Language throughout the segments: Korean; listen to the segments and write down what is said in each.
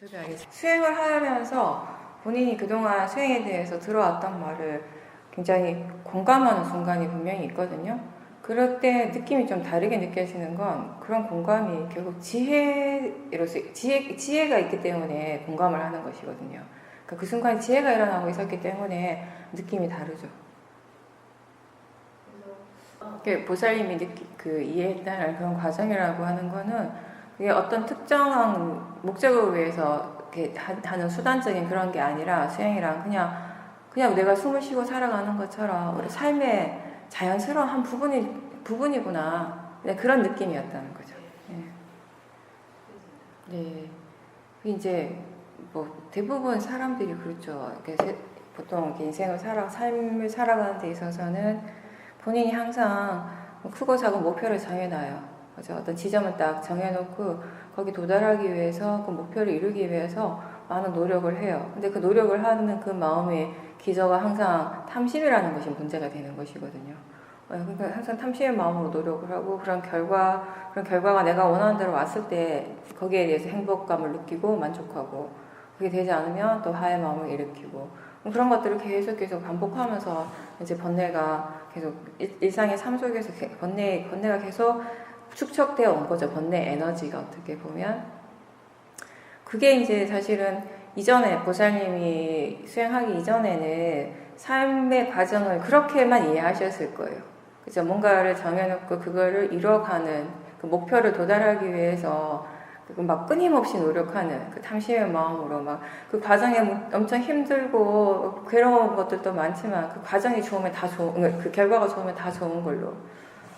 저도 알겠습니다. 수행을 하면서 본인이 그동안 수행에 대해서 들어왔던 말을 굉장히 공감하는 순간이 분명히 있거든요. 그럴 때 느낌이 좀 다르게 느껴지는 건 그런 공감이 결국 지혜가 있기 때문에 공감을 하는 것이거든요. 그러니까 그 순간에 지혜가 일어나고 있었기 때문에 느낌이 다르죠. 보살님이 이해했다는 그런 과정이라고 하는 거는 그게 어떤 특정한 목적을 위해서 이렇게 하는 수단적인 그런 게 아니라 수행이랑 그냥 내가 숨을 쉬고 살아가는 것처럼 우리 삶의 자연스러운 한 부분이구나. 그런 느낌이었다는 거죠. 네. 이제 뭐 대부분 사람들이 그렇죠. 보통 이렇게 삶을 살아가는 데 있어서는 본인이 항상 크고 작은 목표를 정해놔요. 그죠? 어떤 지점을 딱 정해놓고 거기 도달하기 위해서 그 목표를 이루기 위해서 많은 노력을 해요. 근데 그 노력을 하는 그 마음의 기저가 항상 탐심이라는 것이 문제가 되는 것이거든요. 그러니까 항상 탐심의 마음으로 노력을 하고 그런 결과가 내가 원하는 대로 왔을 때 거기에 대해서 행복감을 느끼고 만족하고 그게 되지 않으면 또 화의 마음을 일으키고 그런 것들을 계속 반복하면서 이제 번뇌가 계속 일상의 삶 속에서 번뇌가 계속 축적되어 온 거죠. 번뇌 에너지가 어떻게 보면 그게 이제 사실은 이전에 보살님이 수행하기 이전에는 삶의 과정을 그렇게만 이해하셨을 거예요. 그죠? 뭔가를 정해놓고 그거를 이뤄가는 그 목표를 도달하기 위해서 막 끊임없이 노력하는 그 탐심의 마음으로 막 그 과정에 엄청 힘들고 괴로운 것들도 많지만 그 과정이 좋으면 그 결과가 좋으면 다 좋은 걸로.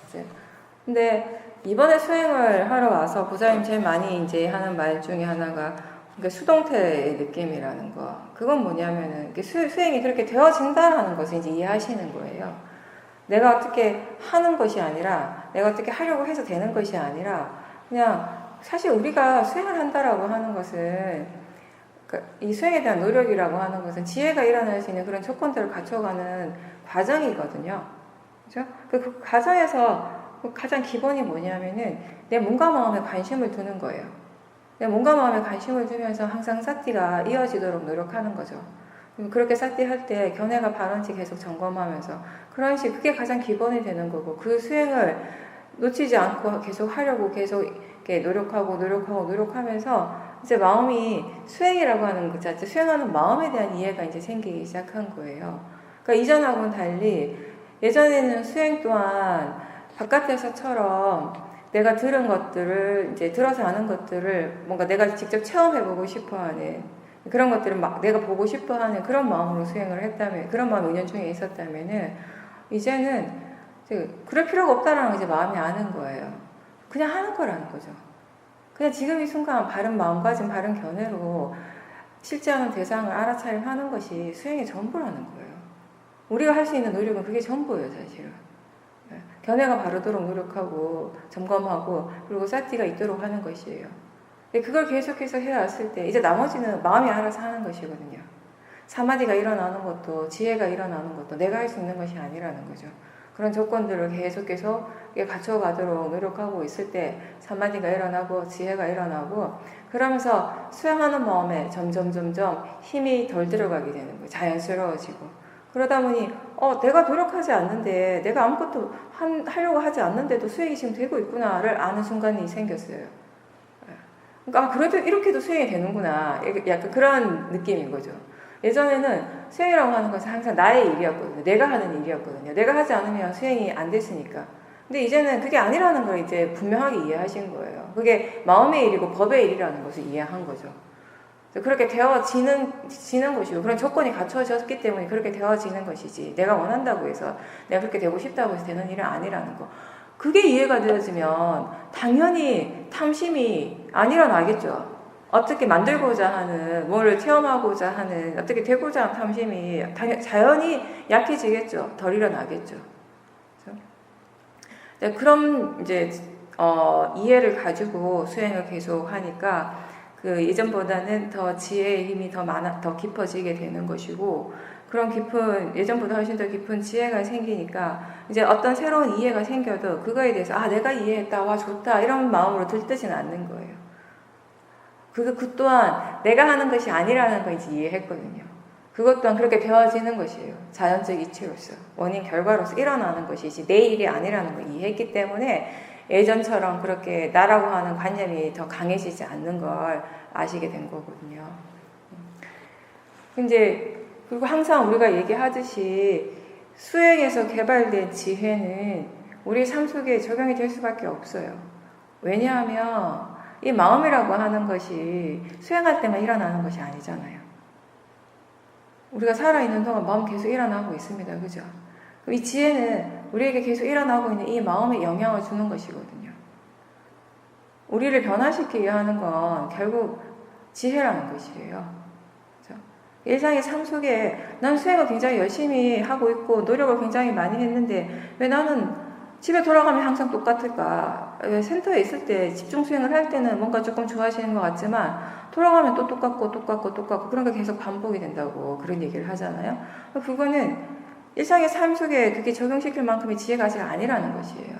이제 근데 이번에 수행을 하러 와서 보살님 제일 많이 이제 하는 말 중에 하나가 그러니까 수동태의 느낌이라는 거. 그건 뭐냐면은 수행이 그렇게 되어진다라는 것을 이제 이해하시는 거예요. 내가 어떻게 하는 것이 아니라 내가 어떻게 하려고 해서 되는 것이 아니라 그냥 사실 우리가 수행을 한다라고 하는 것은 이 수행에 대한 노력이라고 하는 것은 지혜가 일어날 수 있는 그런 조건들을 갖춰가는 과정이거든요. 그렇죠? 그 과정에서 가장 기본이 뭐냐면은 내 몸과 마음에 관심을 두는 거예요. 내 몸과 마음에 관심을 두면서 항상 사티가 이어지도록 노력하는 거죠. 그렇게 사티 할 때 견해가 바른지 계속 점검하면서 그게 가장 기본이 되는 거고 그 수행을 놓치지 않고 계속 하려고 계속 이렇게 노력하면서 이제 마음이 수행이라고 하는 것 자체, 수행하는 마음에 대한 이해가 이제 생기기 시작한 거예요. 그러니까 이전하고는 달리 예전에는 수행 또한 바깥에서처럼 내가 들은 것들을 이제 들어서 아는 것들을 뭔가 내가 직접 체험해보고 싶어하는 그런 것들을 막 내가 보고 싶어하는 그런 마음으로 수행을 했다면 그런 마음이 은연중에 있었다면은 이제는 그럴 필요가 없다라는 이제 마음이 아는 거예요. 그냥 하는 거라는 거죠. 그냥 지금 이 순간 바른 마음가짐, 바른 견해로 실제하는 대상을 알아차림하는 것이 수행의 전부라는 거예요. 우리가 할 수 있는 노력은 그게 전부예요, 사실은. 견해가 바르도록 노력하고 점검하고 그리고 사티가 있도록 하는 것이에요. 그걸 계속해서 해왔을 때 이제 나머지는 마음이 알아서 하는 것이거든요. 사마디가 일어나는 것도 지혜가 일어나는 것도 내가 할 수 있는 것이 아니라는 거죠. 그런 조건들을 계속 갖춰가도록 노력하고 있을 때 사마디가 일어나고 지혜가 일어나고 그러면서 수행하는 마음에 점점 힘이 덜 들어가게 되는 거예요. 자연스러워지고 그러다 보니 내가 노력하지 않는데 내가 아무것도 하려고 하지 않는데도 수행이 지금 되고 있구나를 아는 순간이 생겼어요. 그러니까 그래도 이렇게도 수행이 되는구나 약간 그런 느낌인 거죠. 예전에는 수행이라고 하는 것은 항상 나의 일이었거든요. 내가 하는 일이었거든요. 내가 하지 않으면 수행이 안 됐으니까. 근데 이제는 그게 아니라는 걸 이제 분명하게 이해하신 거예요. 그게 마음의 일이고 법의 일이라는 것을 이해한 거죠. 그렇게 되어지는 것이고 그런 조건이 갖춰졌기 때문에 그렇게 되어지는 것이지 내가 원한다고 해서 내가 그렇게 되고 싶다고 해서 되는 일은 아니라는 거. 그게 이해가 되어지면 당연히 탐심이 안 일어나겠죠. 어떻게 만들고자 하는, 뭐를 체험하고자 하는, 어떻게 되고자 하는 탐심이 자연히 약해지겠죠. 덜 일어나겠죠. 그렇죠? 그럼 이제 이해를 가지고 수행을 계속 하니까 그 예전보다는 더 지혜의 힘이 더 깊어지게 되는 것이고 그런 예전보다 훨씬 더 깊은 지혜가 생기니까 이제 어떤 새로운 이해가 생겨도 그거에 대해서 내가 이해했다, 와 좋다 이런 마음으로 들뜨지는 않는 거예요. 그 또한 내가 하는 것이 아니라는 걸 이제 이해했거든요. 그것 또한 그렇게 배워지는 것이에요. 자연적 이치로서 원인 결과로서 일어나는 것이 이제 내 일이 아니라는 걸 이해했기 때문에 예전처럼 그렇게 나라고 하는 관념이 더 강해지지 않는 걸 아시게 된 거거든요. 이제 그리고 항상 우리가 얘기하듯이 수행에서 개발된 지혜는 우리 삶 속에 적용이 될 수밖에 없어요. 왜냐하면 이 마음이라고 하는 것이 수행할 때만 일어나는 것이 아니잖아요. 우리가 살아있는 동안 마음 계속 일어나고 있습니다. 그죠? 이 지혜는 우리에게 계속 일어나고 있는 이 마음에 영향을 주는 것이거든요. 우리를 변화시키게 하는 건 결국 지혜라는 것이에요. 그죠? 일상의 삶 속에 난 수행을 굉장히 열심히 하고 있고 노력을 굉장히 많이 했는데 왜 나는 집에 돌아가면 항상 똑같을까? 센터에 있을 때 집중 수행을 할 때는 뭔가 조금 좋아지는 것 같지만 돌아가면 또 똑같고 그런 게 계속 반복이 된다고 그런 얘기를 하잖아요. 그거는 일상의 삶 속에 그게 적용시킬 만큼의 지혜가 아직 아니라는 것이에요.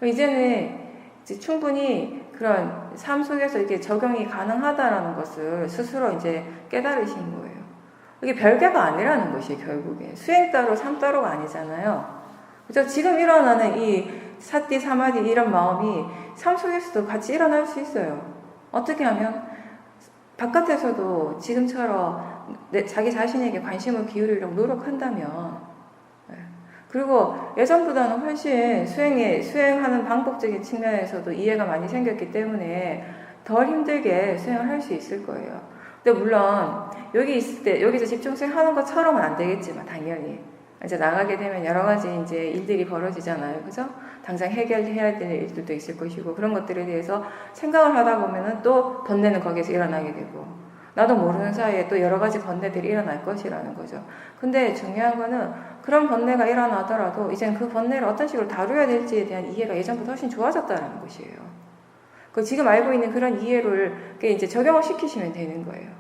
이제는 이제 충분히 그런 삶 속에서 이게 적용이 가능하다라는 것을 스스로 이제 깨달으신 거예요. 이게 별개가 아니라는 것이 결국에 수행 따로 삶 따로가 아니잖아요. 그래서 지금 일어나는 이 사띠, 사마디 이런 마음이 삶 속에서도 같이 일어날 수 있어요. 어떻게 하면 바깥에서도 지금처럼 자기 자신에게 관심을 기울이려고 노력한다면 그리고 예전보다는 훨씬 수행하는 방법적인 측면에서도 이해가 많이 생겼기 때문에 덜 힘들게 수행을 할 수 있을 거예요. 근데 물론 여기 있을 때 여기서 집중 수행하는 것처럼은 안 되겠지만 당연히 이제 나가게 되면 여러 가지 이제 일들이 벌어지잖아요. 그죠? 당장 해결해야 될 일들도 있을 것이고, 그런 것들에 대해서 생각을 하다 보면은 또 번뇌는 거기에서 일어나게 되고, 나도 모르는 사이에 또 여러 가지 번뇌들이 일어날 것이라는 거죠. 근데 중요한 거는 그런 번뇌가 일어나더라도 이제는 그 번뇌를 어떤 식으로 다루어야 될지에 대한 이해가 예전보다 훨씬 좋아졌다는 것이에요. 그 지금 알고 있는 그런 이해를 이제 적용을 시키시면 되는 거예요.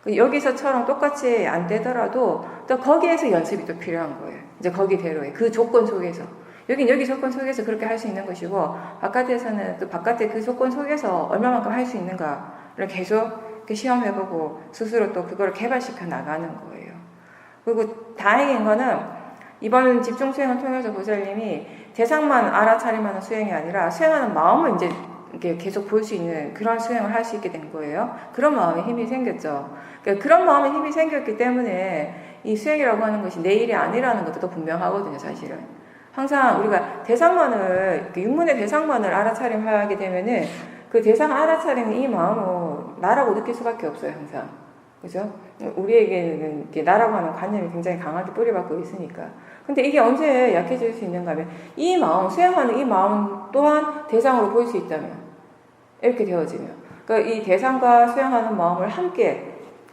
여기서처럼 똑같이 안 되더라도 또 거기에서 연습이 또 필요한 거예요. 이제 거기대로의 그 조건 속에서. 여기 조건 속에서 그렇게 할 수 있는 것이고, 바깥에서는 또 바깥의 그 조건 속에서 얼마만큼 할 수 있는가를 계속 이렇게 시험해보고 스스로 또 그걸 개발시켜 나가는 거예요. 그리고 다행인 거는 이번 집중 수행을 통해서 보살님이 대상만 알아차림하는 수행이 아니라 수행하는 마음을 이제 이렇게 계속 볼 수 있는 그런 수행을 할 수 있게 된 거예요. 그런 마음에 힘이 생겼죠. 그러니까 그런 마음에 힘이 생겼기 때문에 이 수행이라고 하는 것이 내 일이 아니라는 것도 더 분명하거든요, 사실은. 항상 우리가 대상만을, 육문의 대상만을 알아차림하게 되면은 그 대상 알아차리는 이 마음은 나라고 느낄 수밖에 없어요, 항상. 그죠? 우리에게는 나라고 하는 관념이 굉장히 강하게 뿌리박고 있으니까. 근데 이게 언제 약해질 수 있는가 하면 이 마음, 수행하는 이 마음 또한 대상으로 보일 수 있다면, 이렇게 되어지면, 그러니까 이 대상과 수행하는 마음을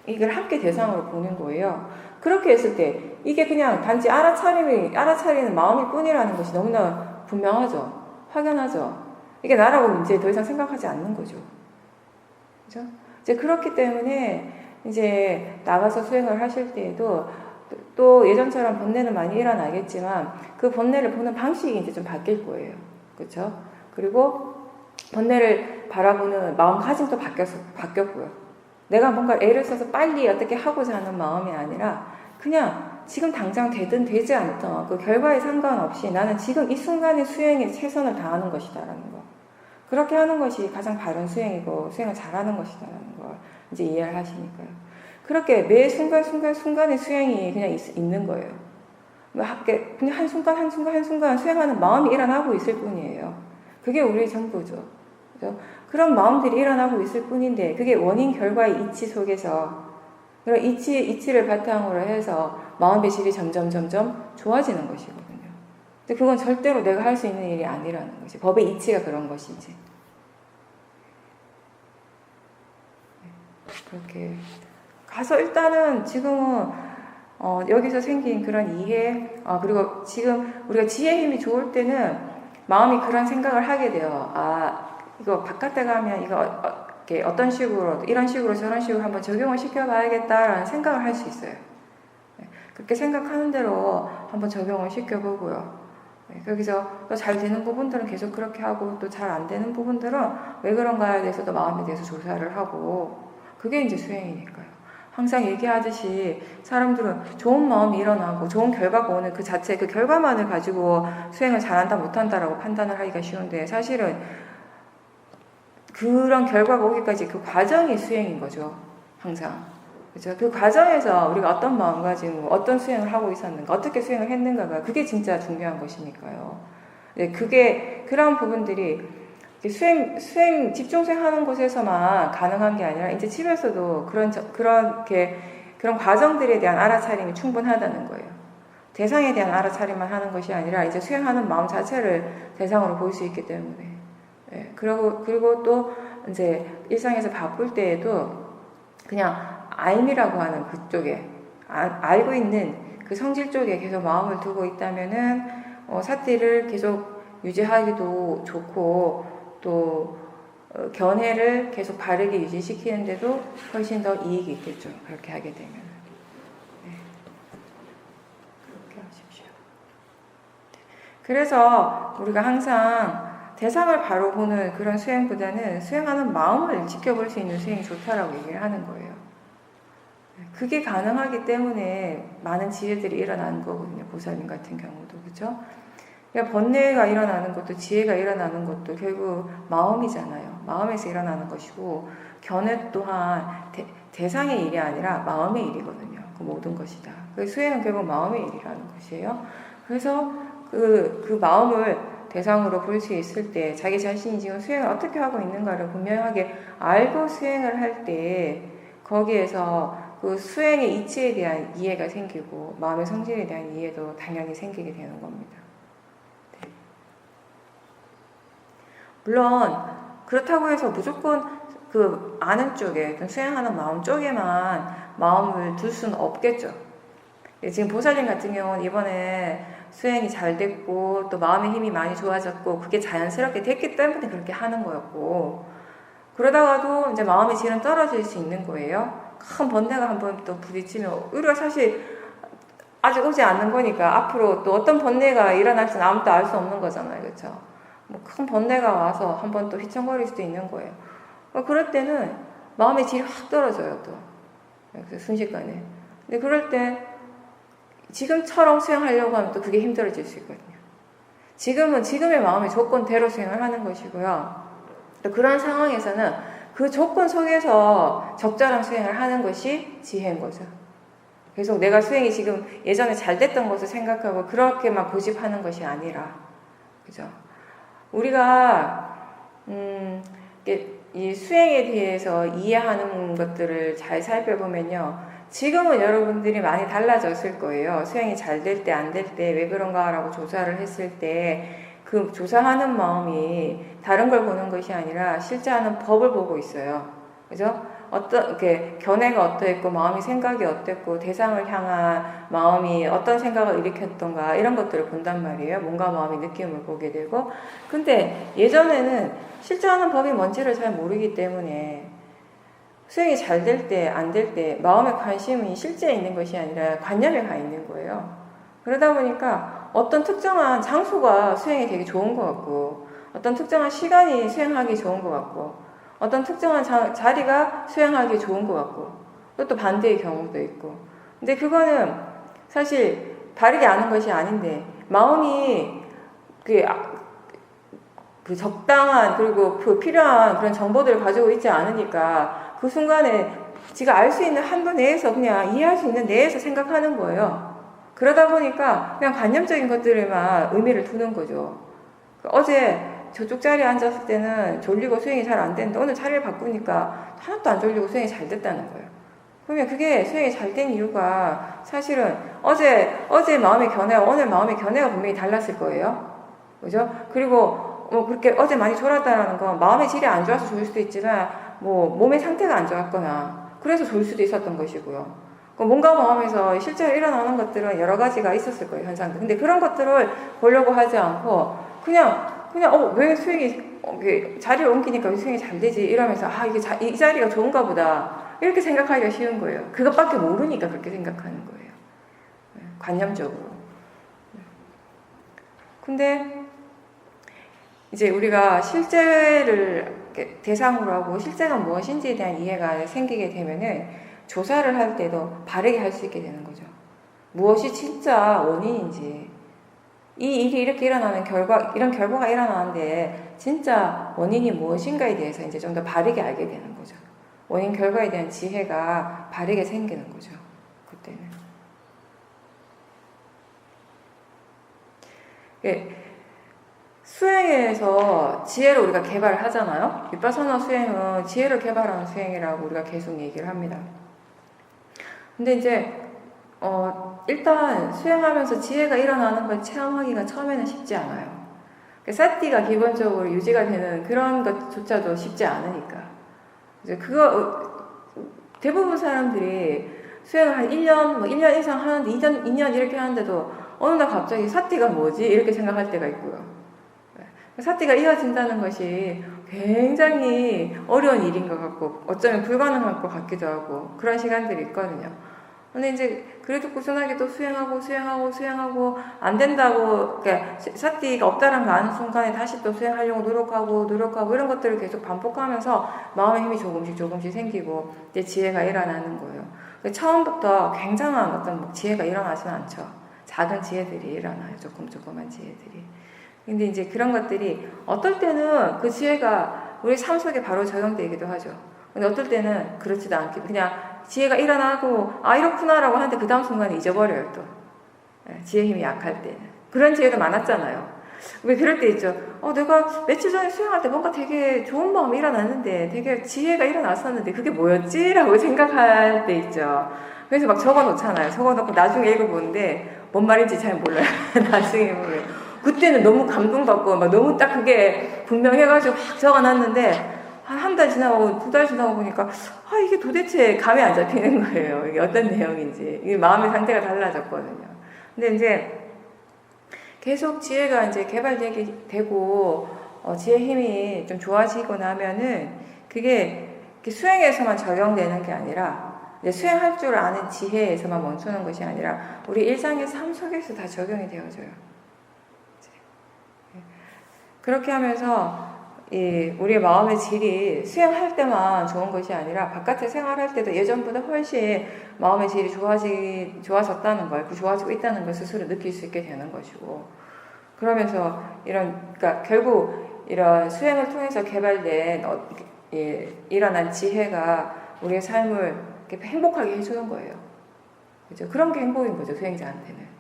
이걸 함께 대상으로 보는 거예요. 그렇게 했을 때 이게 그냥 단지 알아차리는 마음일 뿐이라는 것이 너무나 분명하죠. 확연하죠. 이게 나라고 이제 더 이상 생각하지 않는 거죠. 그죠? 이제 그렇기 때문에 이제 나가서 수행을 하실 때에도 또 예전처럼 번뇌는 많이 일어나겠지만 그 번뇌를 보는 방식이 이제 좀 바뀔 거예요. 그렇죠? 그리고 번뇌를 바라보는 마음가짐도 바뀌었고요. 내가 뭔가 애를 써서 빨리 어떻게 하고자 하는 마음이 아니라 그냥 지금 당장 되든 되지 않던 그 결과에 상관없이 나는 지금 이 순간의 수행에 최선을 다하는 것이다라는 거. 그렇게 하는 것이 가장 바른 수행이고 수행을 잘하는 것이다라는 걸 이제 이해를 하시니까요. 그렇게 매 순간의 수행이 그냥 있는 거예요. 그냥 한순간 수행하는 마음이 일어나고 있을 뿐이에요. 그게 우리의 전부죠. 그죠? 그런 마음들이 일어나고 있을 뿐인데 그게 원인 결과의 이치 속에서 그런 이치를 바탕으로 해서 마음의 질이 점점 좋아지는 것이거든요. 근데 그건 절대로 내가 할 수 있는 일이 아니라는 것이 법의 이치가 그런 것이지. 그렇게 가서 일단은 지금은 여기서 생긴 그런 이해 그리고 지금 우리가 지혜 힘이 좋을 때는 마음이 그런 생각을 하게 돼요. 이거 바깥에 가면 이거 어떤 식으로 이런 식으로 저런 식으로 한번 적용을 시켜봐야겠다라는 생각을 할 수 있어요. 그렇게 생각하는 대로 한번 적용을 시켜보고요. 거기서 또 잘 되는 부분들은 계속 그렇게 하고 또 잘 안 되는 부분들은 왜 그런가에 대해서 또 마음에 대해서 조사를 하고 그게 이제 수행이니까요. 항상 얘기하듯이 사람들은 좋은 마음이 일어나고 좋은 결과가 오는 그 자체 그 결과만을 가지고 수행을 잘한다 못한다라고 판단을 하기가 쉬운데 사실은 그런 결과가 오기까지 그 과정이 수행인 거죠. 항상. 그죠? 그 과정에서 우리가 어떤 마음가짐으로 어떤 수행을 하고 있었는가, 어떻게 수행을 했는가가 그게 진짜 중요한 것이니까요. 네, 그게 그런 부분들이 수행 집중 수행하는 곳에서만 가능한 게 아니라 이제 집에서도 그런 과정들에 대한 알아차림이 충분하다는 거예요. 대상에 대한 알아차림만 하는 것이 아니라 이제 수행하는 마음 자체를 대상으로 볼 수 있기 때문에. 네, 그리고 또 이제 일상에서 바쁠 때에도 그냥 알미라고 하는 그쪽에 알고 있는 그 성질 쪽에 계속 마음을 두고 있다면은 사티를 계속 유지하기도 좋고 또 견해를 계속 바르게 유지시키는데도 훨씬 더 이익이 있겠죠. 그렇게 하게 되면. 네. 그렇게 하십시오. 그래서 우리가 항상 대상을 바로 보는 그런 수행보다는 수행하는 마음을 지켜볼 수 있는 수행이 좋다라고 얘기를 하는 거예요. 그게 가능하기 때문에 많은 지혜들이 일어나는 거거든요. 보살님 같은 경우도. 그죠? 그러니까 번뇌가 일어나는 것도 지혜가 일어나는 것도 결국 마음이잖아요. 마음에서 일어나는 것이고 견해 또한 대상의 일이 아니라 마음의 일이거든요. 그 모든 것이 다. 수행은 결국 마음의 일이라는 것이에요. 그래서 그 마음을 대상으로 볼 수 있을 때 자기 자신이 지금 수행을 어떻게 하고 있는가를 분명하게 알고 수행을 할 때 거기에서 그 수행의 이치에 대한 이해가 생기고 마음의 성질에 대한 이해도 당연히 생기게 되는 겁니다. 네. 물론 그렇다고 해서 무조건 그 아는 쪽에 수행하는 마음 쪽에만 마음을 둘 수는 없겠죠. 지금 보살님 같은 경우는 이번에 수행이 잘 됐고 또 마음의 힘이 많이 좋아졌고 그게 자연스럽게 됐기 때문에 그렇게 하는 거였고 그러다가도 이제 마음의 질은 떨어질 수 있는 거예요. 큰 번뇌가 한번 또 부딪히면 우리가 사실 아직 오지 않는 거니까 앞으로 또 어떤 번뇌가 일어날지는 아무도 알 수 없는 거잖아요. 그렇죠? 뭐 큰 번뇌가 와서 한번 또 휘청거릴 수도 있는 거예요. 그럴 때는 마음의 질이 확 떨어져요. 또 순식간에. 근데 그럴 때 지금처럼 수행하려고 하면 또 그게 힘들어질 수 있거든요. 지금은 지금의 마음의 조건대로 수행을 하는 것이고요. 또 그런 상황에서는 그 조건 속에서 적절한 수행을 하는 것이 지혜인 거죠. 계속 내가 수행이 지금 예전에 잘 됐던 것을 생각하고 그렇게만 고집하는 것이 아니라, 그죠? 우리가 이 수행에 대해서 이해하는 것들을 잘 살펴보면요. 지금은 여러분들이 많이 달라졌을 거예요. 수행이 잘 될 때, 안 될 때, 왜 그런가라고 조사를 했을 때, 그 조사하는 마음이 다른 걸 보는 것이 아니라 실제 하는 법을 보고 있어요. 그죠? 이렇게 견해가 어떠했고, 마음이 생각이 어땠고, 대상을 향한 마음이 어떤 생각을 일으켰던가, 이런 것들을 본단 말이에요. 몸과 마음이 느낌을 보게 되고. 근데 예전에는 실제 하는 법이 뭔지를 잘 모르기 때문에, 수행이 잘 될 때, 안 될 때, 마음의 관심이 실제에 있는 것이 아니라 관념에 가 있는 거예요. 그러다 보니까 어떤 특정한 장소가 수행이 되게 좋은 것 같고, 어떤 특정한 시간이 수행하기 좋은 것 같고, 어떤 특정한 자리가 수행하기 좋은 것 같고, 또 반대의 경우도 있고. 근데 그거는 사실 다르게 아는 것이 아닌데, 마음이 그 적당한, 그리고 그 필요한 그런 정보들을 가지고 있지 않으니까, 그 순간에 지가 알 수 있는 한도 내에서 그냥 이해할 수 있는 내에서 생각하는 거예요. 그러다 보니까 그냥 관념적인 것들에만 의미를 두는 거죠. 어제 저쪽 자리에 앉았을 때는 졸리고 수행이 잘 안 되는데 오늘 자리를 바꾸니까 하나도 안 졸리고 수행이 잘 됐다는 거예요. 그러면 그게 수행이 잘 된 이유가 사실은 어제 마음의 견해와 오늘 마음의 견해가 분명히 달랐을 거예요. 그죠? 그리고 그렇게 어제 많이 졸았다는 건 마음의 질이 안 좋아서 졸 수도 있지만 몸의 상태가 안 좋았거나 그래서 졸 수도 있었던 것이고요. 몸과 마음에서 실제로 일어나는 것들은 여러 가지가 있었을 거예요, 현상들. 근데 그런 것들을 보려고 하지 않고 그냥 왜 수행이 자리를 옮기니까 왜 수행이 잘 되지 이러면서 이게 이 자리가 좋은가 보다 이렇게 생각하기가 쉬운 거예요. 그것밖에 모르니까 그렇게 생각하는 거예요. 관념적으로. 근데 이제 우리가 실제를 대상으로 하고 실제가 무엇인지에 대한 이해가 생기게 되면은 조사를 할 때도 바르게 할 수 있게 되는 거죠. 무엇이 진짜 원인인지, 이 일이 이렇게 일어나는 이런 결과가 일어나는데 진짜 원인이 무엇인가에 대해서 이제 좀 더 바르게 알게 되는 거죠. 원인 결과에 대한 지혜가 바르게 생기는 거죠. 그때는. 수행에서 지혜를 우리가 개발을 하잖아요. 비파사나 수행은 지혜를 개발하는 수행이라고 우리가 계속 얘기를 합니다. 근데 이제 일단 수행하면서 지혜가 일어나는 걸 체험하기가 처음에는 쉽지 않아요. 사티가 기본적으로 유지가 되는 그런 것조차도 쉽지 않으니까. 이제 대부분 사람들이 수행을 한 1년, 1년 이상 하는데 2년 이렇게 하는데도 어느 날 갑자기 사티가 뭐지? 이렇게 생각할 때가 있고요. 사티가 이어진다는 것이 굉장히 어려운 일인 것 같고 어쩌면 불가능할 것 같기도 하고 그런 시간들이 있거든요. 근데 이제 그래도 꾸준하게 또 수행하고 안 된다고 그러니까 사티가 없다는 걸 아는 순간에 다시 또 수행하려고 노력하고 이런 것들을 계속 반복하면서 마음의 힘이 조금씩 생기고 이제 지혜가 일어나는 거예요. 처음부터 굉장한 어떤 지혜가 일어나지는 않죠. 작은 지혜들이 일어나요. 조그만 지혜들이. 근데 이제 그런 것들이 어떨 때는 그 지혜가 우리 삶 속에 바로 적용되기도 하죠. 근데 어떨 때는 그렇지도 않게 그냥 지혜가 일어나고 이렇구나라고 하는데 그 다음 순간에 잊어버려요 또. 지혜 힘이 약할 때는. 그런 지혜도 많았잖아요. 왜 그럴 때 있죠. 내가 며칠 전에 수행할 때 뭔가 되게 좋은 마음이 일어났는데 되게 지혜가 일어났었는데 그게 뭐였지? 라고 생각할 때 있죠. 그래서 막 적어놓잖아요. 적어놓고 나중에 읽어보는데 뭔 말인지 잘 몰라요. 나중에 보면. 그때는 너무 감동받고 막 너무 딱 그게 분명해가지고 막 적어놨는데 한 달 지나고 2달 지나고 보니까 이게 도대체 감이 안 잡히는 거예요. 이게 어떤 내용인지. 이게 마음의 상태가 달라졌거든요. 근데 이제 계속 지혜가 이제 개발되게 되고 지혜 힘이 좀 좋아지고 나면은 그게 수행에서만 적용되는 게 아니라 이제 수행할 줄 아는 지혜에서만 멈추는 것이 아니라 우리 일상의 삶 속에서 다 적용이 되어져요. 그렇게 하면서 우리의 마음의 질이 수행할 때만 좋은 것이 아니라 바깥에 생활할 때도 예전보다 훨씬 마음의 질이 좋아졌다는 걸, 좋아지고 있다는 걸 스스로 느낄 수 있게 되는 것이고, 그러면서 그러니까 결국 이런 수행을 통해서 개발된 일어난 지혜가 우리의 삶을 행복하게 해주는 거예요. 그죠? 그런 게 행복인 거죠, 수행자한테는.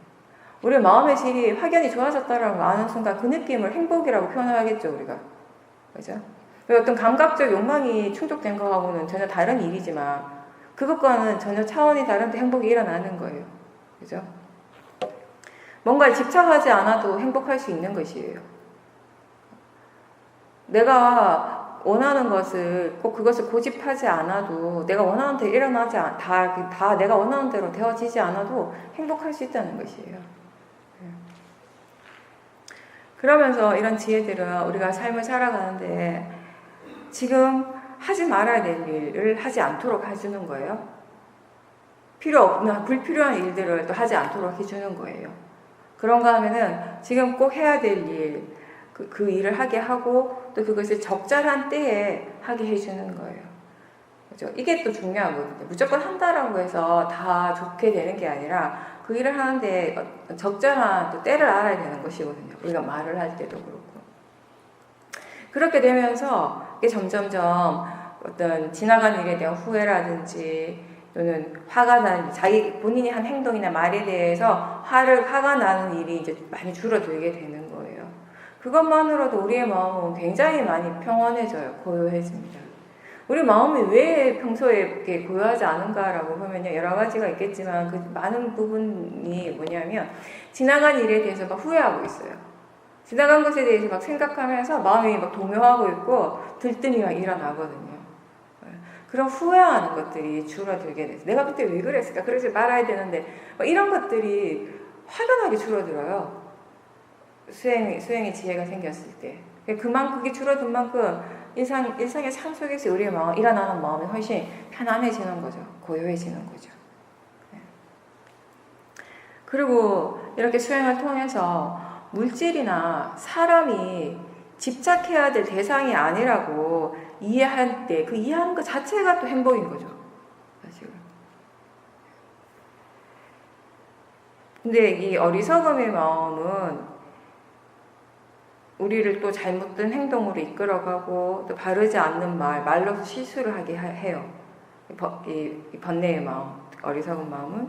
우리 마음의 질이 확연히 좋아졌다라는 걸 아는 순간 그 느낌을 행복이라고 표현하겠죠, 우리가. 그죠? 어떤 감각적 욕망이 충족된 거하고는 전혀 다른 일이지만 그것과는 전혀 차원이 다른데 행복이 일어나는 거예요. 그죠? 뭔가에 집착하지 않아도 행복할 수 있는 것이에요. 내가 원하는 것을 꼭 그것을 고집하지 않아도 내가 원하는 대로 일어나지 다 내가 원하는 대로 되어지지 않아도 행복할 수 있다는 것이에요. 그러면서 이런 지혜들은 우리가 삶을 살아가는데 지금 하지 말아야 될 일을 하지 않도록 해주는 거예요. 불필요한 일들을 또 하지 않도록 해주는 거예요. 그런가 하면은 지금 꼭 해야 될 일, 그 일을 하게 하고 또 그것을 적절한 때에 하게 해주는 거예요. 그렇죠? 이게 또 중요하거든요. 무조건 한다라고 해서 다 좋게 되는 게 아니라 그 일을 하는데 적절한 또 때를 알아야 되는 것이거든요. 우리가 말을 할 때도 그렇고. 그렇게 되면서 이게 점점점 어떤 지나간 일에 대한 후회라든지 또는 화가 나는 본인이 한 행동이나 말에 대해서 화가 나는 일이 이제 많이 줄어들게 되는 거예요. 그것만으로도 우리의 마음은 굉장히 많이 평온해져요. 고요해집니다. 우리 마음이 왜 평소에 이렇게 고요하지 않은가라고 보면요. 여러 가지가 있겠지만 그 많은 부분이 뭐냐면 지나간 일에 대해서 막 후회하고 있어요. 지나간 것에 대해서 막 생각하면서 마음이 막 동요하고 있고 들뜸이 막 일어나거든요. 그런 후회하는 것들이 줄어들게 돼서 내가 그때 왜 그랬을까? 그러지 말아야 되는데 이런 것들이 확연하게 줄어들어요. 수행의 지혜가 생겼을 때. 그게 줄어든 만큼 일상의 삶 속에서 우리의 일어나는 마음이 훨씬 편안해지는 거죠. 고요해지는 거죠. 그리고 이렇게 수행을 통해서 물질이나 사람이 집착해야 될 대상이 아니라고 이해할 때 그 이해하는 것 자체가 또 행복인 거죠. 사실은. 근데 이 어리석음의 마음은 우리를 또 잘못된 행동으로 이끌어가고 또 바르지 않는 말로서 실수를 하게 해요. 이 번뇌의 마음, 어리석은 마음은.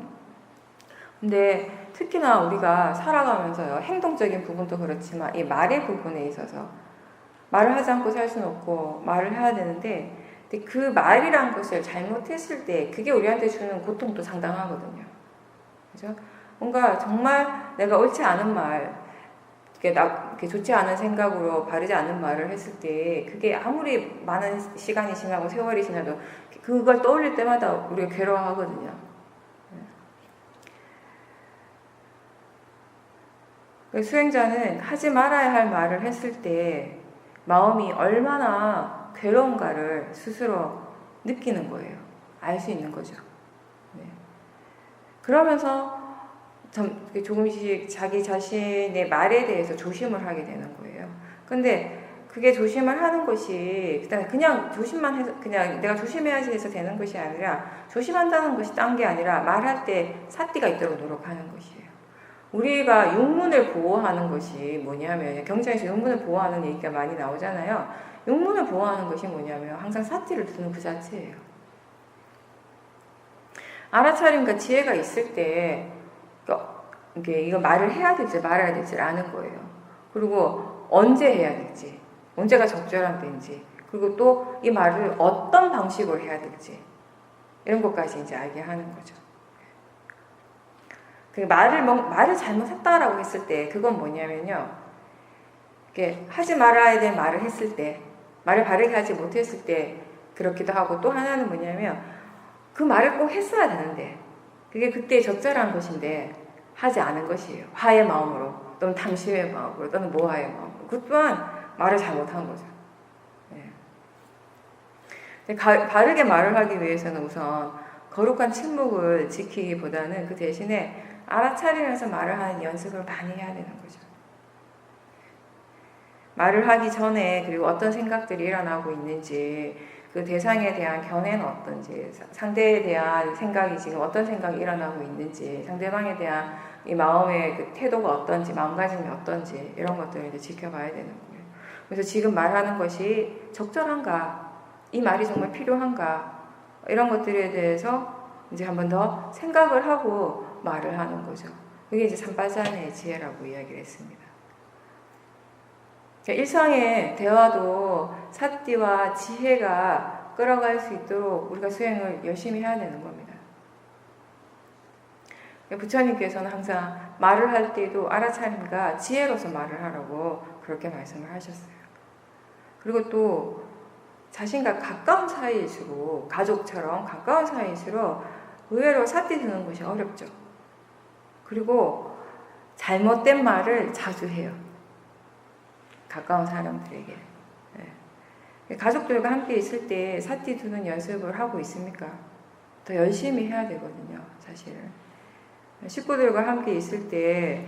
근데 특히나 우리가 살아가면서요, 행동적인 부분도 그렇지만 이 말의 부분에 있어서 말을 하지 않고 살 수는 없고 말을 해야 되는데, 근데 그 말이란 것을 잘못했을 때 그게 우리한테 주는 고통도 상당하거든요. 그죠? 뭔가 정말 내가 옳지 않은 말, 이렇게 좋지 않은 생각으로 바르지 않은 말을 했을 때 그게 아무리 많은 시간이 지나고 세월이 지나도 그걸 떠올릴 때마다 우리가 괴로워하거든요. 수행자는 하지 말아야 할 말을 했을 때 마음이 얼마나 괴로운가를 스스로 느끼는 거예요. 알 수 있는 거죠. 네. 그러면서 조금씩 자기 자신의 말에 대해서 조심을 하게 되는 거예요. 근데 그게 조심을 하는 것이 그냥 조심만 해서 그냥 내가 조심해야지 해서 되는 것이 아니라, 조심한다는 것이 딴 게 아니라 말할 때 사띠가 있도록 노력하는 것이에요. 우리가 육문을 보호하는 것이 뭐냐면, 경전에서 육문을 보호하는 얘기가 많이 나오잖아요. 육문을 보호하는 것이 뭐냐면 항상 사띠를 두는 그 자체예요. 알아차림과 지혜가 있을 때 이거 말을 해야 될지 말아야 될지 아는 거예요. 그리고 언제 해야 될지, 언제가 적절한 때인지, 그리고 또 이 말을 어떤 방식으로 해야 될지, 이런 것까지 이제 알게 하는 거죠. 말을 잘못했다라고 했을 때 그건 뭐냐면요, 이렇게 하지 말아야 될 말을 했을 때, 말을 바르게 하지 못했을 때 그렇기도 하고, 또 하나는 뭐냐면 그 말을 꼭 했어야 되는데 그게 그때 적절한 것인데 하지 않은 것이에요. 화의 마음으로, 또는 탐심의 마음으로, 또는 모하의 마음으로. 그 또한 말을 잘못한 거죠. 네. 바르게 말을 하기 위해서는 우선 거룩한 침묵을 지키기보다는 그 대신에 알아차리면서 말을 하는 연습을 많이 해야 되는 거죠. 말을 하기 전에, 그리고 어떤 생각들이 일어나고 있는지, 그 대상에 대한 견해는 어떤지, 상대에 대한 생각이 지금 어떤 생각이 일어나고 있는지, 상대방에 대한 이 마음의 그 태도가 어떤지, 마음가짐이 어떤지, 이런 것들을 이제 지켜봐야 되는 거예요. 그래서 지금 말하는 것이 적절한가, 이 말이 정말 필요한가, 이런 것들에 대해서 이제 한 번 더 생각을 하고 말을 하는 거죠. 그게 이제 삼바자의 지혜라고 이야기를 했습니다. 일상의 대화도 사띠와 지혜가 끌어갈 수 있도록 우리가 수행을 열심히 해야 되는 겁니다. 부처님께서는 항상 말을 할 때도 알아차림과 지혜로서 말을 하라고 그렇게 말씀을 하셨어요. 그리고 또 자신과 가까운 사이일수록, 가족처럼 가까운 사이일수록 의외로 사띠 드는 것이 어렵죠. 그리고 잘못된 말을 자주 해요. 가까운 사람들에게. 네. 가족들과 함께 있을 때 사띠 두는 연습을 하고 있습니까? 더 열심히 해야 되거든요, 사실은. 식구들과 함께 있을 때,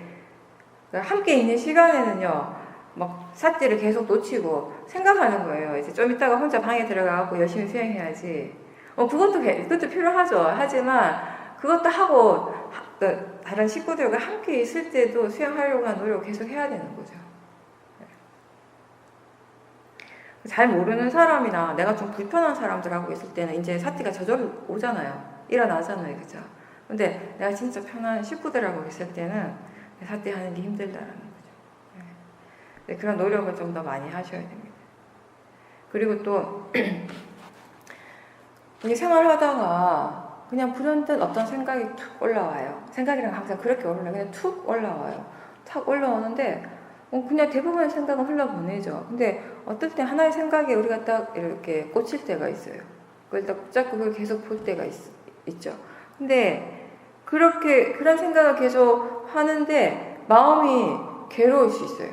함께 있는 시간에는요, 막 사띠를 계속 놓치고 생각하는 거예요. 이제 좀 이따가 혼자 방에 들어가고 열심히 수행해야지. 그것도 필요하죠. 하지만 그것도 하고, 다른 식구들과 함께 있을 때도 수행하려고 하는 노력을 계속 해야 되는 거죠. 잘 모르는 사람이나 내가 좀 불편한 사람들하고 있을 때는 이제 사띠가 저절로 오잖아요. 일어나잖아요. 그죠? 근데 내가 진짜 편한 식구들하고 있을 때는 사띠 하는 게 힘들다라는 거죠. 네, 그런 노력을 좀 더 많이 하셔야 됩니다. 그리고 또 생활하다가 그냥 불현듯 어떤 생각이 툭 올라와요. 생각이랑 항상 그렇게 올라와요. 그냥 툭 올라와요. 탁 올라오는데 그냥 대부분의 생각은 흘러보내죠. 근데 어떨 때 하나의 생각에 우리가 딱 이렇게 꽂힐 때가 있어요. 그걸 딱 붙잡고 그걸 계속 볼 때가 있죠. 근데 그런 생각을 계속 하는데 마음이 괴로울 수 있어요.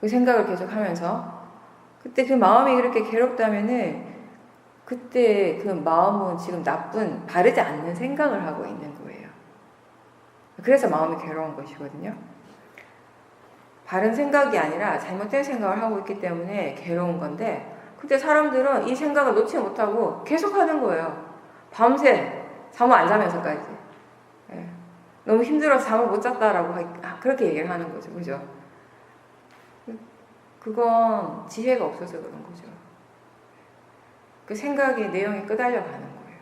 그 생각을 계속 하면서. 그때 그 마음이 그렇게 괴롭다면은 그때 그 마음은 지금 나쁜, 바르지 않는 생각을 하고 있는 거예요. 그래서 마음이 괴로운 것이거든요. 바른 생각이 아니라 잘못된 생각을 하고 있기 때문에 괴로운 건데, 근데 사람들은 이 생각을 놓지 못하고 계속 하는 거예요. 밤새 잠을 안 자면서까지. 예. 너무 힘들어서 잠을 못 잤다라고 그렇게 얘기를 하는 거죠. 그죠? 그건 지혜가 없어서 그런 거죠. 그 생각의 내용이 끄달려 가는 거예요.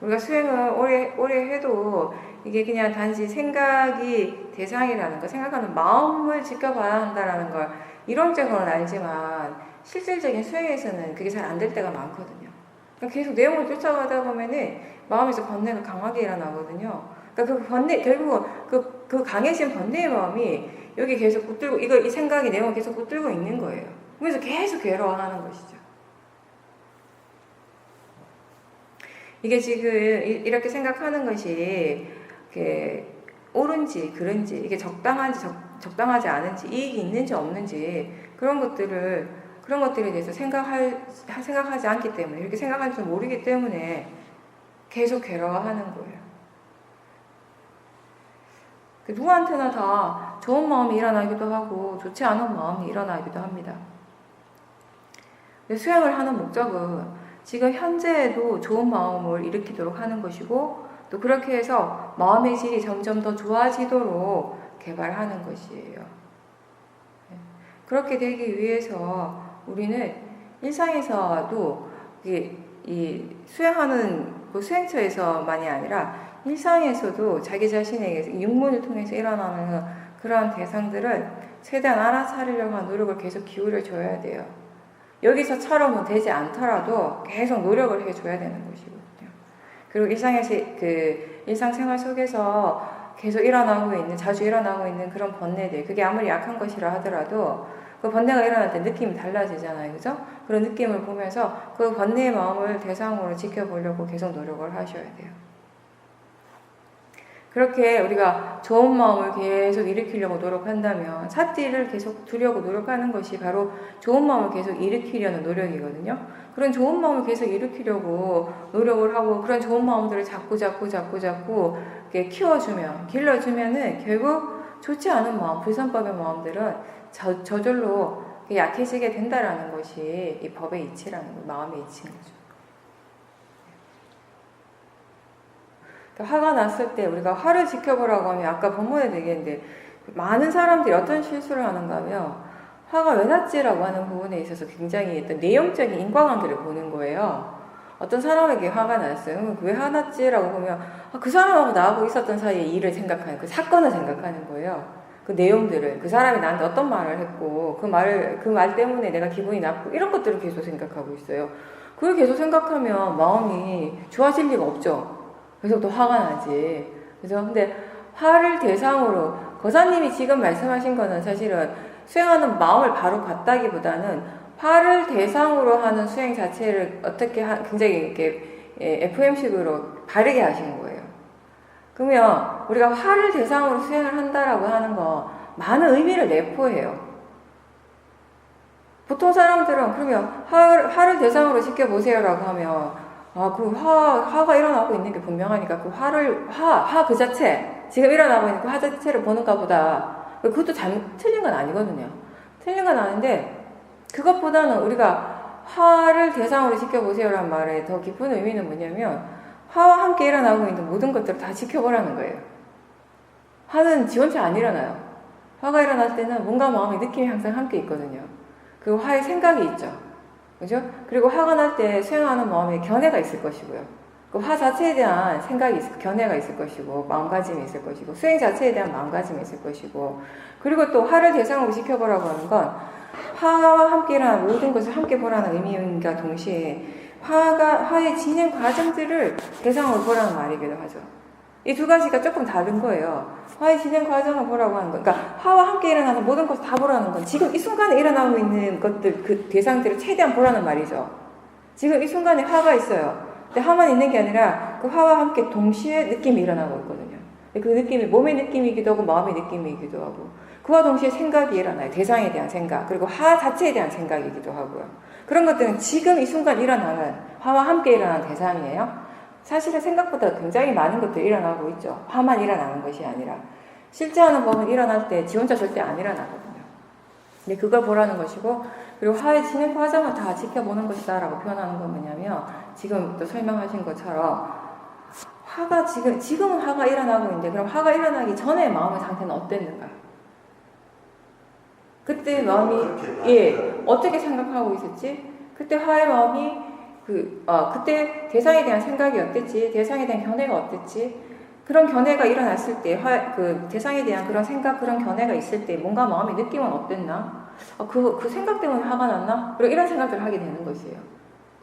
우리가 수행을 오래 해도 이게 그냥 단지 생각이 대상이라는 거, 생각하는 마음을 지켜봐야 한다라는 걸 이론적으로는 알지만 실질적인 수행에서는 그게 잘 안 될 때가 많거든요. 그러니까 계속 내용을 쫓아가다 보면은 마음에서 번뇌가 강하게 일어나거든요. 그러니까 그 번뇌, 결국은 그 강해진 번뇌의 마음이 여기 계속 붙들고, 이 생각이 내용을 계속 붙들고 있는 거예요. 그래서 계속 괴로워하는 것이죠. 이게 지금 이렇게 생각하는 것이 옳은지 그른지, 이게 적당한지 적당하지 않은지, 이익이 있는지 없는지, 그런 것들에 대해서 생각하지 않기 때문에, 이렇게 생각하지 모르기 때문에 계속 괴로워하는 거예요. 누구한테나 다 좋은 마음이 일어나기도 하고 좋지 않은 마음이 일어나기도 합니다. 수행을 하는 목적은 지금 현재에도 좋은 마음을 일으키도록 하는 것이고, 또 그렇게 해서 마음의 질이 점점 더 좋아지도록 개발하는 것이에요. 그렇게 되기 위해서 우리는 일상에서도 이 수행하는 수행처에서만이 아니라 일상에서도 자기 자신에게 육문을 통해서 일어나는 그러한 대상들을 최대한 알아차리려고 하는 노력을 계속 기울여 줘야 돼요. 여기서처럼은 되지 않더라도 계속 노력을 해줘야 되는 것이거든요. 그리고 일상생활 속에서 계속 자주 일어나고 있는 그런 번뇌들, 그게 아무리 약한 것이라 하더라도 그 번뇌가 일어날 때 느낌이 달라지잖아요. 그죠? 그런 느낌을 보면서 그 번뇌의 마음을 대상으로 지켜보려고 계속 노력을 하셔야 돼요. 그렇게 우리가 좋은 마음을 계속 일으키려고 노력한다면, 삿띠를 계속 두려고 노력하는 것이 바로 좋은 마음을 계속 일으키려는 노력이거든요. 그런 좋은 마음을 계속 일으키려고 노력을 하고, 그런 좋은 마음들을 자꾸 이렇게 길러주면은 결국 좋지 않은 마음, 불선법의 마음들은 저절로 약해지게 된다라는 것이 이 법의 이치라는 거, 마음의 이치인 거죠. 화가 났을 때 우리가 화를 지켜보라고 하면, 아까 본문에 얘기했는데 많은 사람들이 어떤 실수를 하는가 하면, 화가 왜 났지라고 하는 부분에 있어서 굉장히 어떤 내용적인 인과관계를 보는 거예요. 어떤 사람에게 화가 났어요. 왜 화났지라고 보면 그 사람하고 나하고 있었던 사이에 일을 생각하는, 그 사건을 생각하는 거예요. 그 내용들을, 그 사람이 나한테 어떤 말을 했고 그 말 때문에 내가 기분이 나쁘고, 이런 것들을 계속 생각하고 있어요. 그걸 계속 생각하면 마음이 좋아질 리가 없죠. 그래서 또 화가 나지. 그래서 근데 화를 대상으로, 거사님이 지금 말씀하신 거는 사실은 수행하는 마음을 바로 갖다기보다는 화를 대상으로 하는 수행 자체를 어떻게 굉장히 이렇게 FM식으로 바르게 하신 거예요. 그러면 우리가 화를 대상으로 수행을 한다라고 하는 거 많은 의미를 내포해요. 보통 사람들은 그러면 화를 대상으로 지켜보세요라고 하면, 화가 일어나고 있는 게 분명하니까 화 그 자체, 지금 일어나고 있는 그 화 자체를 보는가 보다. 그것도 틀린 건 아니거든요. 틀린 건 아닌데, 그것보다는 우리가 화를 대상으로 지켜보세요라는 말에 더 깊은 의미는 뭐냐면, 화와 함께 일어나고 있는 모든 것들을 다 지켜보라는 거예요. 화는 지 혼자 안 일어나요. 화가 일어날 때는 몸과 마음의 느낌이 항상 함께 있거든요. 그리고 화의 생각이 있죠. 그죠? 그리고 화가 날 때 수행하는 마음에 견해가 있을 것이고요. 그 화 자체에 대한 견해가 있을 것이고, 마음가짐이 있을 것이고, 수행 자체에 대한 마음가짐이 있을 것이고, 그리고 또 화를 대상으로 지켜보라고 하는 건 화와 함께 일어나는 모든 것을 함께 보라는 의미인가 동시에 화의 진행 과정들을 대상으로 보라는 말이기도 하죠. 이 두 가지가 조금 다른 거예요. 화의 진행 과정을 보라고 하는 거, 그러니까 화와 함께 일어나는 모든 것을 다 보라는 건 지금 이 순간에 일어나고 있는 것들, 그 대상들을 최대한 보라는 말이죠. 지금 이 순간에 화가 있어요. 근데 화만 있는 게 아니라 그 화와 함께 동시에 느낌이 일어나고 있거든요. 그 느낌이 몸의 느낌이기도 하고 마음의 느낌이기도 하고, 그와 동시에 생각이 일어나요. 대상에 대한 생각, 그리고 화 자체에 대한 생각이기도 하고요. 그런 것들은 지금 이 순간 일어나는, 화와 함께 일어나는 대상이에요. 사실은 생각보다 굉장히 많은 것들이 일어나고 있죠. 화만 일어나는 것이 아니라. 실제 하는 법은 일어날 때 지 혼자 절대 안 일어나거든요. 근데 그걸 보라는 것이고, 그리고 화의 진행 과정을 다 지켜보는 것이다 라고 표현하는 건 뭐냐면, 지금 또 설명하신 것처럼 화가 지금은 화가 일어나고 있는데, 그럼 화가 일어나기 전에 마음의 상태는 어땠는가? 그때 마음이 어떻게 생각하고 있었지? 그때 화의 마음이 그때 대상에 대한 생각이 어땠지? 대상에 대한 견해가 어땠지? 그런 견해가 일어났을 때, 그 대상에 대한 그런 생각, 그런 견해가 있을 때 뭔가 마음의 느낌은 어땠나? 그 생각 때문에 화가 났나? 그리고 이런 생각들을 하게 되는 것이에요.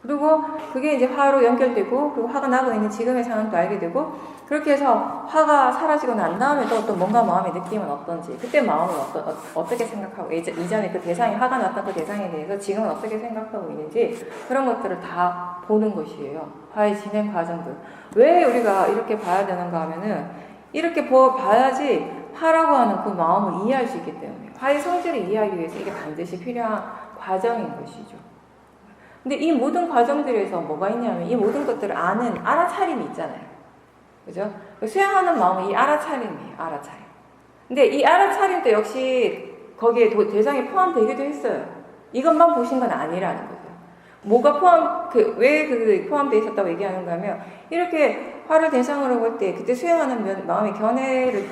그리고 그게 이제 화로 연결되고, 그리고 화가 나고 있는 지금의 상황도 알게 되고, 그렇게 해서 화가 사라지고 난 다음에 또 뭔가 마음의 느낌은 어떤지, 그때 마음을 어떻게 생각하고, 이전에 그 대상이, 화가 났던 그 대상에 대해서 지금은 어떻게 생각하고 있는지, 그런 것들을 다 보는 것이에요. 화의 진행 과정들. 왜 우리가 이렇게 봐야 되는가 하면은, 이렇게 봐야지 화라고 하는 그 마음을 이해할 수 있기 때문에, 화의 성질을 이해하기 위해서 이게 반드시 필요한 과정인 것이죠. 근데 이 모든 과정들에서 뭐가 있냐면, 이 모든 것들을 아는 알아차림이 있잖아요. 그죠? 수행하는 마음은 이 알아차림이에요. 알아차림. 근데 이 알아차림도 역시 거기에 대상이 포함되기도 했어요. 이것만 보신 건 아니라는 거죠. 뭐가 왜 포함되어 있었다고 얘기하는가 하면, 이렇게 화를 대상으로 볼 때 그때 수행하는 마음의 견해를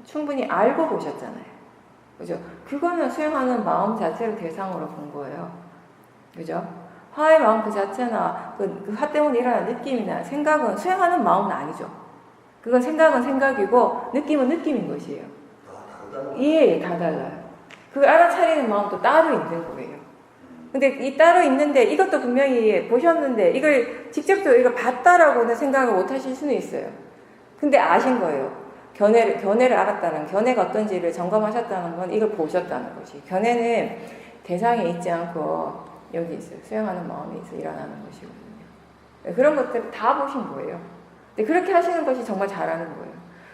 충분히 알고 보셨잖아요. 그죠? 그거는 수행하는 마음 자체를 대상으로 본 거예요. 그죠? 화의 마음 그 자체나 그 화 때문에 일어나는 느낌이나 생각은 수행하는 마음은 아니죠. 그건 생각은 생각이고 느낌은 느낌인 것이에요. 예, 다 달라요. 그 알아차리는 마음도 따로 있는 거예요. 근데 이 따로 있는데 이것도 분명히 보셨는데 이걸 직접적으로 이걸 봤다라고는 생각을 못 하실 수는 있어요. 근데 아신 거예요. 견해를 알았다는, 견해가 어떤지를 점검하셨다는 건 이걸 보셨다는 것이. 견해는 대상에 있지 않고 여기 있어요. 수행하는 마음에서 일어나는 것이거든요. 그런 것들을 다 보신 거예요. 근데 그렇게 하시는 것이 정말 잘하는 거예요.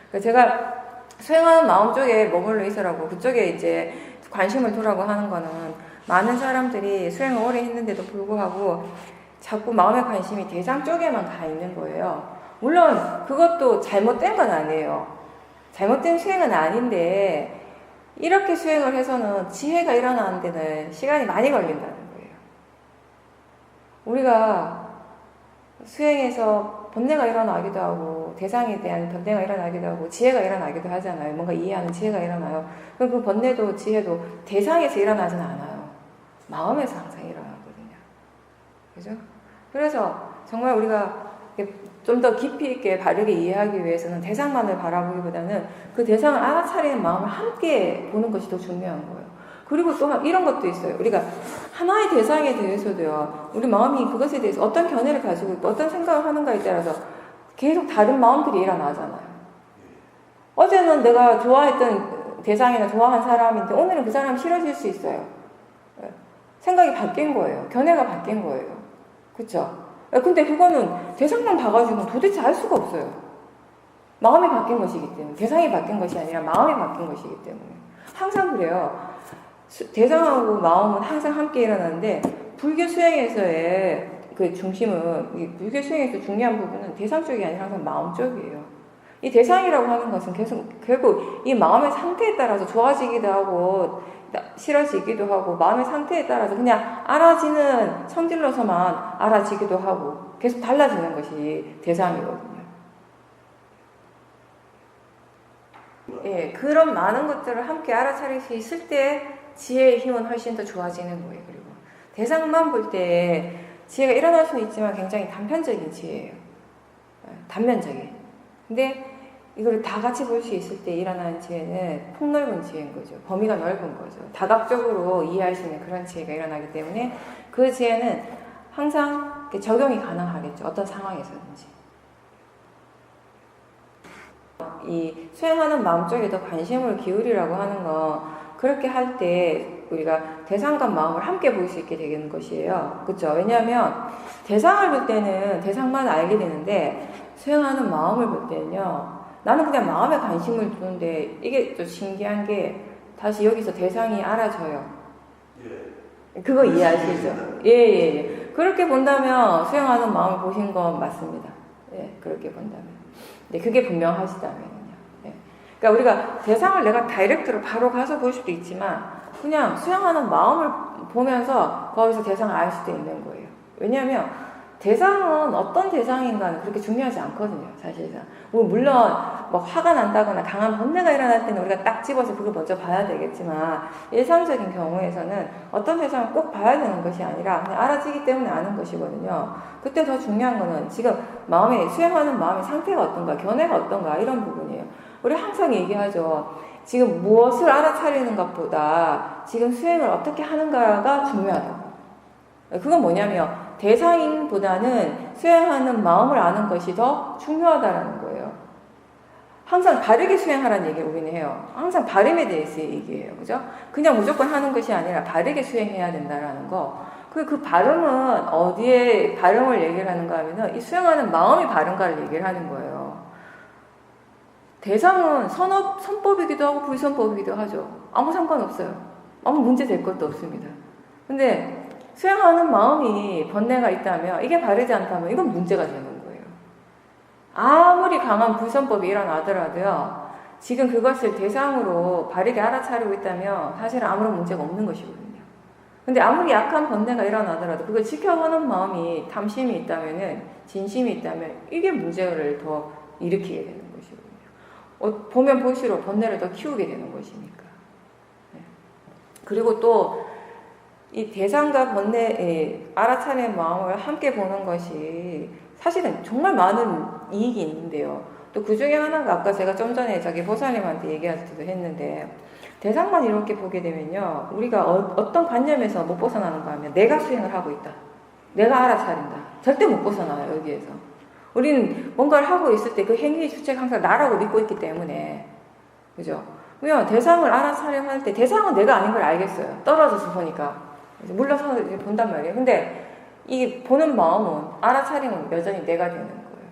그러니까 제가 수행하는 마음 쪽에 머물러 있으라고 그쪽에 이제 관심을 두라고 하는 거는, 많은 사람들이 수행을 오래 했는데도 불구하고 자꾸 마음의 관심이 대상 쪽에만 가 있는 거예요. 물론 그것도 잘못된 건 아니에요. 잘못된 수행은 아닌데, 이렇게 수행을 해서는 지혜가 일어나는 데는 시간이 많이 걸린다는 거예요. 우리가 수행에서 번뇌가 일어나기도 하고, 대상에 대한 번뇌가 일어나기도 하고, 지혜가 일어나기도 하잖아요. 뭔가 이해하는 지혜가 일어나요. 그럼 그 번뇌도 지혜도 대상에서 일어나지는 않아요. 마음에서 항상 일어나거든요. 그죠? 그래서 정말 우리가 좀 더 깊이 있게 바르게 이해하기 위해서는 대상만을 바라보기보다는 그 대상을 알아차리는 마음을 함께 보는 것이 더 중요한 거예요. 그리고 또 이런 것도 있어요. 우리가 하나의 대상에 대해서도요, 우리 마음이 그것에 대해서 어떤 견해를 가지고 있고 어떤 생각을 하는가에 따라서 계속 다른 마음들이 일어나잖아요. 어제는 내가 좋아했던 대상이나 좋아한 사람인데 오늘은 그 사람이 싫어질 수 있어요. 생각이 바뀐 거예요. 견해가 바뀐 거예요. 그쵸? 근데 그거는 대상만 봐가지고는 도대체 알 수가 없어요. 마음이 바뀐 것이기 때문에. 대상이 바뀐 것이 아니라 마음이 바뀐 것이기 때문에. 항상 그래요. 대상하고 마음은 항상 함께 일어나는데, 불교 수행에서의 그 중심은, 불교 수행에서 중요한 부분은 대상 쪽이 아니라 항상 마음 쪽이에요. 이 대상이라고 하는 것은 결국 이 마음의 상태에 따라서 좋아지기도 하고 싫어지기도 하고, 마음의 상태에 따라서 그냥 알아지는 성질로서만 알아지기도 하고 계속 달라지는 것이 대상이거든요. 예, 그런 많은 것들을 함께 알아차릴 수 있을 때 지혜의 힘은 훨씬 더 좋아지는 거예요. 그리고 대상만 볼 때 지혜가 일어날 수는 있지만 굉장히 단편적인 지혜예요. 단면적인. 근데 이걸 다 같이 볼 수 있을 때 일어나는 지혜는 폭넓은 지혜인 거죠. 범위가 넓은 거죠. 다각적으로 이해할 수 있는 그런 지혜가 일어나기 때문에 그 지혜는 항상 적용이 가능하겠죠. 어떤 상황에서든지. 이 수행하는 마음 쪽에 더 관심을 기울이라고 하는 건, 그렇게 할 때 우리가 대상과 마음을 함께 볼 수 있게 되는 것이에요. 그렇죠? 왜냐하면 대상을 볼 때는 대상만 알게 되는데, 수행하는 마음을 볼 때는요, 나는 그냥 마음에 관심을 두는데, 이게 또 신기한 게 다시 여기서 대상이 알아져요. 그거 이해하시죠? 예. 그렇게 본다면 수행하는 마음을 보신 건 맞습니다. 예, 그렇게 본다면. 네, 그게 분명하시다면요. 예. 그러니까 그러니까 우리가 대상을 내가 다이렉트로 바로 가서 볼 수도 있지만 그냥 수행하는 마음을 보면서 거기서 대상을 알 수도 있는 거예요. 왜냐하면 대상은 어떤 대상인가는 그렇게 중요하지 않거든요, 사실상. 물론 뭐 화가 난다거나 강한 번뇌가 일어날 때는 우리가 딱 집어서 그걸 먼저 봐야 되겠지만 일상적인 경우에서는 어떤 대상을 꼭 봐야 되는 것이 아니라 그냥 알아지기 때문에 아는 것이거든요. 그때 더 중요한 거는 지금 마음의 수행하는 마음의 상태가 어떤가, 견해가 어떤가 이런 부분이에요. 우리 항상 얘기하죠. 지금 무엇을 알아차리는 것보다 지금 수행을 어떻게 하는가가 중요하다고. 그건 뭐냐면 대상보다는 수행하는 마음을 아는 것이 더 중요하다는 거예요. 항상 바르게 수행하라는 얘기를 우리는 해요. 항상 바름에 대해서 얘기해요. 그죠? 그냥 무조건 하는 것이 아니라 바르게 수행해야 된다는 거. 그 바름은 어디에 바름을 얘기를 하는가 하면은 이 수행하는 마음이 바른가를 얘기를 하는 거예요. 대상은 선법이기도 하고 불선법이기도 하죠. 아무 상관없어요. 아무 문제 될 것도 없습니다. 근데 수행하는 마음이 번뇌가 있다면 이게 바르지 않다면 이건 문제가 되는 거예요. 아무리 강한 불선법이 일어나더라도요. 지금 그것을 대상으로 바르게 알아차리고 있다면 사실은 아무런 문제가 없는 것이거든요. 근데 아무리 약한 번뇌가 일어나더라도 그걸 지켜보는 마음이 탐심이 있다면은 진심이 있다면 이게 문제를 더 일으키게 되는 것이거든요. 보면 볼수록 번뇌를 더 키우게 되는 것이니까. 네. 그리고 또 이 대상과 번뇌, 알아차리는 마음을 함께 보는 것이 사실은 정말 많은 이익이 있는데요. 또 그 중에 하나가 아까 제가 좀 전에 저기 보살님한테 얘기할 때도 했는데 대상만 이렇게 보게 되면요. 우리가 어떤 관념에서 못 벗어나는가 하면 내가 수행을 하고 있다. 내가 알아차린다. 절대 못 벗어나요, 여기에서. 우리는 뭔가를 하고 있을 때 그 행위의 주체가 항상 나라고 믿고 있기 때문에. 그죠? 왜냐면 대상을 알아차리려 할 때 대상은 내가 아닌 걸 알겠어요. 떨어져서 보니까. 물러서 본단 말이에요. 근데 이 보는 마음은 알아차리는 여전히 내가 되는 거예요.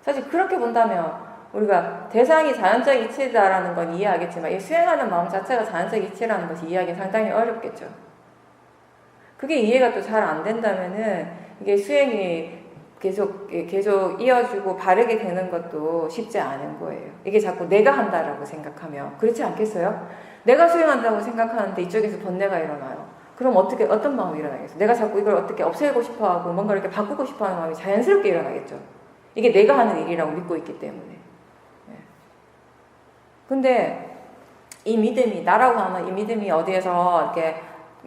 사실 그렇게 본다면 우리가 대상이 자연적 이치다라는 건 이해하겠지만 이 수행하는 마음 자체가 자연적 이치라는 것이 이해하기는 상당히 어렵겠죠. 그게 이해가 또 잘 안 된다면은 이게 수행이 계속 이어지고 바르게 되는 것도 쉽지 않은 거예요. 이게 자꾸 내가 한다라고 생각하면 그렇지 않겠어요? 내가 수행한다고 생각하는데 이쪽에서 번뇌가 일어나요. 그럼 어떤 마음이 일어나겠어요? 내가 자꾸 이걸 어떻게 없애고 싶어 하고 뭔가 이렇게 바꾸고 싶어 하는 마음이 자연스럽게 일어나겠죠. 이게 내가 하는 일이라고 믿고 있기 때문에. 네. 근데 이 믿음이, 나라고 하는 이 믿음이 어디에서 이렇게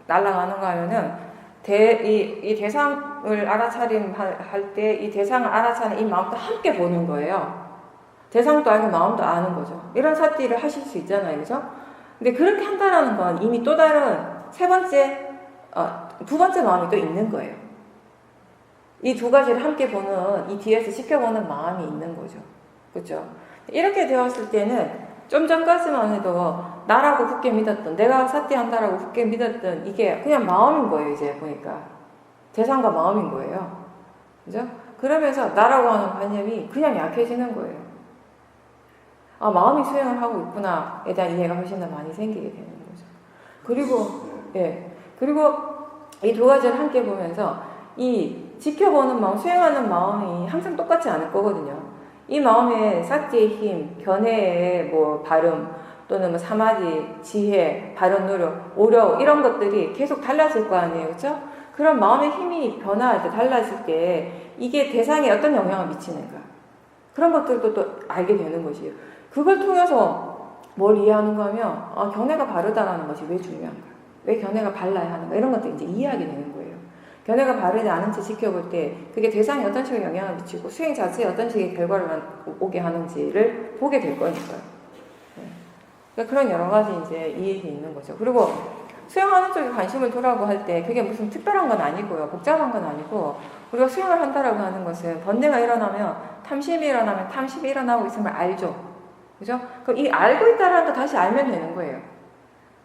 날아가는가 하면은 이 대상을 알아차림할 때 이 대상을 알아차리는 이 마음도 함께 보는 거예요. 대상도 알고 마음도 아는 거죠. 이런 사티를 하실 수 있잖아요. 그죠? 근데 그렇게 한다는 건 이미 또 다른 두 번째 마음이 또 있는 거예요. 이 두 가지를 함께 보는, 이 뒤에서 지켜보는 마음이 있는 거죠. 그렇죠? 이렇게 되었을 때는 좀 전까지만 해도 나라고 굳게 믿었던, 내가 사티한다라고 굳게 믿었던 이게 그냥 마음인 거예요. 이제 보니까 대상과 마음인 거예요. 그죠? 그러면서 나라고 하는 관념이 그냥 약해지는 거예요. 아, 마음이 수행을 하고 있구나에 대한 이해가 훨씬 더 많이 생기게 되는 거죠. 그리고 이 두 가지를 함께 보면서 이 지켜보는 마음, 수행하는 마음이 항상 똑같지 않을 거거든요. 이 마음의 사티의 힘, 견해의 발음, 또는 사마디, 지혜, 바른 노력, 오력 이런 것들이 계속 달라질 거 아니에요. 그렇죠? 그런 마음의 힘이 변화할 때 달라질 때 이게 대상에 어떤 영향을 미치는가. 그런 것들도 또 알게 되는 것이에요. 그걸 통해서 뭘 이해하는가 하면 견해가 바르다라는 것이 왜 중요한가. 왜 견해가 발라야 하는가. 이런 것들 이제 이해하게 되는 거예요. 견해가 바르지 않은 채 지켜볼 때 그게 대상에 어떤 식의 영향을 미치고 수행 자체에 어떤 식의 결과를 오게 하는지를 보게 될 거니까요. 그러니까 그런 여러 가지 이제 이익이 있는 거죠. 그리고 수행하는 쪽에 관심을 두라고 할 때 그게 무슨 특별한 건 아니고요. 복잡한 건 아니고 우리가 수행을 한다라고 하는 것은 번뇌가 일어나면 탐심이 일어나면 탐심이 일어나고 있음을 알죠. 그죠? 그럼 이 알고 있다라는 거 다시 알면 되는 거예요.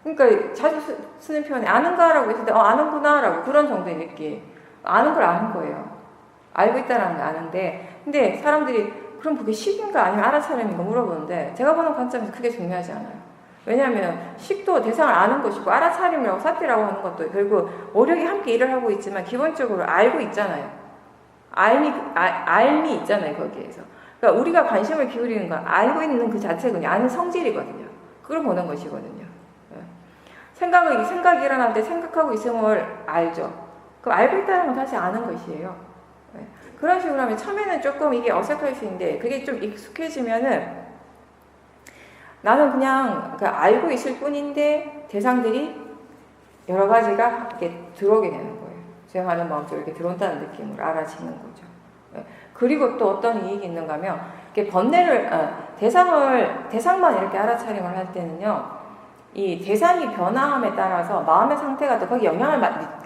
그러니까 자주 쓰는 표현이 아는가라고 했을 때 아는구나라고 그런 정도의 느낌. 아는 걸 아는 거예요. 알고 있다라는 거 아는데 근데 사람들이 그럼 그게 식인가 아니면 알아차림인가 물어보는데 제가 보는 관점에서 그게 중요하지 않아요. 왜냐하면 식도 대상을 아는 것이고 알아차림이라고 사티라고 하는 것도 결국 오력이 함께 일을 하고 있지만 기본적으로 알고 있잖아요. 알미 있잖아요. 거기에서. 그러니까 우리가 관심을 기울이는 건 알고 있는 그 자체가 그냥 아는 성질이거든요. 그걸 보는 것이거든요. 생각이 일어날 때 생각하고 있음을 알죠. 그럼 알고 있다는 건 다시 아는 것이에요. 그런 식으로 하면 처음에는 조금 이게 어색할 수 있는데 그게 좀 익숙해지면은 나는 그냥 알고 있을 뿐인데 대상들이 여러 가지가 이렇게 들어오게 되는 거예요. 수행하는 마음속에 이렇게 들어온다는 느낌으로 알아지는 거죠. 그리고 또 어떤 이익이 있는가 하면 이렇게 대상만 이렇게 알아차림을 할 때는요. 이 대상이 변화함에 따라서 마음의 상태가 또 거기 영향을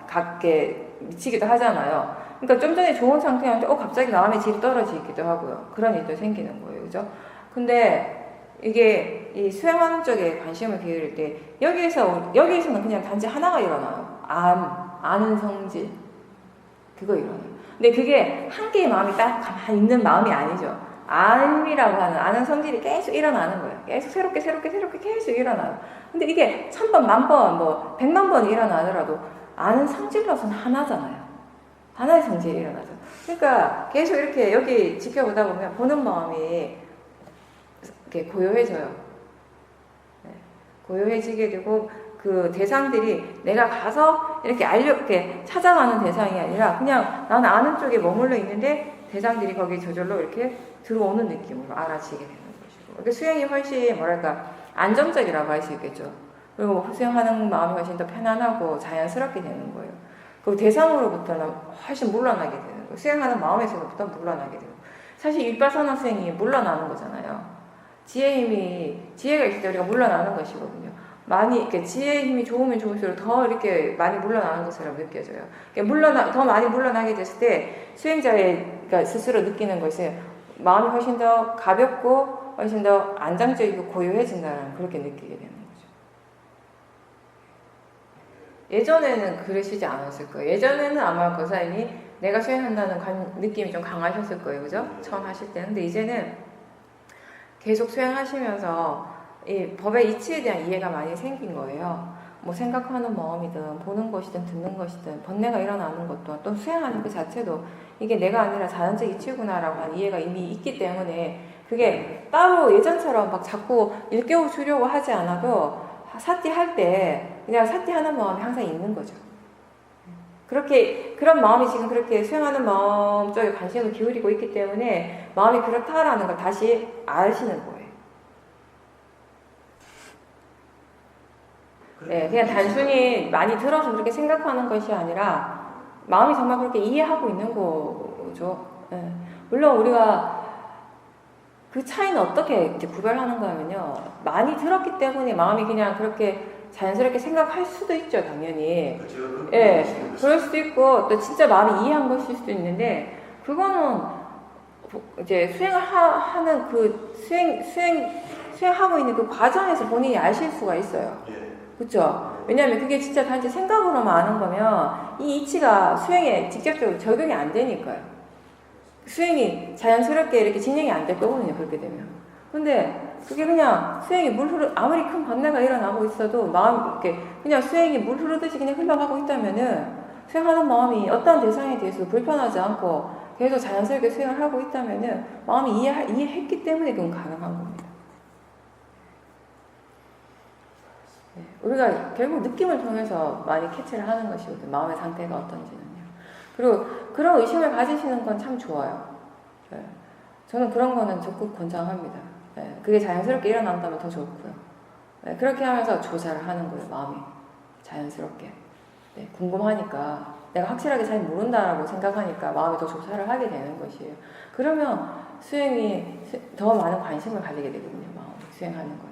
갖게 미치기도 하잖아요. 그러니까 좀 전에 좋은 상태였는데 갑자기 마음의 질이 떨어지기도 하고요. 그런 일도 생기는 거예요. 그죠? 근데 이게 이 수행하는 쪽에 관심을 기울일 때 여기에서는 그냥 단지 하나가 일어나요. 아는 성질. 그거 일어나요. 근데 그게 한 개의 마음이 딱 가만히 있는 마음이 아니죠. 암이라고 하는 아는 성질이 계속 일어나는 거예요. 계속 새롭게 계속 일어나요. 근데 이게 1000번, 10,000번, 100만 번이 일어나더라도 아는 성질로서는 하나잖아요. 하나의 성질이 일어나죠. 그러니까 계속 이렇게 여기 지켜보다 보면 보는 마음이 이렇게 고요해져요. 고요해지게 되고 그 대상들이 내가 가서 이렇게 찾아가는 대상이 아니라 그냥 나는 아는 쪽에 머물러 있는데 대상들이 거기 저절로 이렇게 들어오는 느낌으로 알아지게 되는 것이고. 그러니까 수행이 훨씬 안정적이라고 할 수 있겠죠. 그리고 수행하는 마음이 훨씬 더 편안하고 자연스럽게 되는 거예요. 그리고 대상으로부터는 훨씬 물러나게 되는 거예요. 수행하는 마음에서부터 물러나게 되고. 사실 윗바사나 수행이 물러나는 거잖아요. 지혜가 있을 때 우리가 물러나는 것이거든요. 이렇게 지혜의 힘이 좋으면 좋을수록 더 이렇게 많이 물러나는 것처럼 느껴져요. 더 많이 물러나게 됐을 때 수행자가 스스로 느끼는 것은 마음이 훨씬 더 가볍고 훨씬 더 안정적이고 고요해진다는 그렇게 느끼게 되는 거죠. 예전에는 그러시지 않았을 거예요. 예전에는 아마 고사님이 내가 수행한다는 느낌이 좀 강하셨을 거예요. 그죠? 처음 하실 때는. 근데 이제는 계속 수행하시면서 이 법의 이치에 대한 이해가 많이 생긴 거예요. 뭐 생각하는 마음이든 보는 것이든 듣는 것이든 번뇌가 일어나는 것도 또 수행하는 그 자체도 이게 내가 아니라 자연적 이치구나라고 하는 이해가 이미 있기 때문에 그게 따로 예전처럼 막 자꾸 일깨워 주려고 하지 않아도 사티할 때 그냥 사티하는 마음이 항상 있는 거죠. 그런 마음이 지금 그렇게 수행하는 마음 쪽에 관심을 기울이고 있기 때문에 마음이 그렇다라는 걸 다시 아시는 거예요. 네, 그냥 단순히 많이 들어서 그렇게 생각하는 것이 아니라 마음이 정말 그렇게 이해하고 있는 거죠. 네. 물론 우리가 그 차이는 어떻게 이제 구별하는가 하면요. 많이 들었기 때문에 마음이 그냥 그렇게 자연스럽게 생각할 수도 있죠, 당연히. 그렇죠. 예, 그럴 수도 있고 또 진짜 마음이 이해한 것일 수도 있는데 그거는 이제 수행을 하는 그 수행하고 있는 그 과정에서 본인이 아실 수가 있어요. 그렇죠? 왜냐하면 그게 진짜 단지 생각으로만 아는 거면 이 이치가 수행에 직접적으로 적용이 안 되니까요. 수행이 자연스럽게 이렇게 진행이 안 될 거거든요. 그렇게 되면. 근데 그게 그냥 수행이 아무리 큰 번뇌가 일어나고 있어도 이렇게 그냥 수행이 물 흐르듯이 그냥 흘러가고 있다면은 수행하는 마음이 어떤 대상에 대해서 불편하지 않고 계속 자연스럽게 수행을 하고 있다면은 마음이 이해했기 때문에 그건 가능한 겁니다. 우리가 결국 느낌을 통해서 많이 캐치를 하는 것이거든요. 마음의 상태가 어떤지는요. 그리고 그런 의심을 가지시는 건 참 좋아요. 네. 저는 그런 거는 적극 권장합니다. 네. 그게 자연스럽게 일어난다면 더 좋고요. 네. 그렇게 하면서 조사를 하는 거예요. 마음이 자연스럽게. 네. 궁금하니까 내가 확실하게 잘 모른다라고 생각하니까 마음이 더 조사를 하게 되는 것이에요. 그러면 수행이 더 많은 관심을 가지게 되거든요. 마음이 수행하는 것에.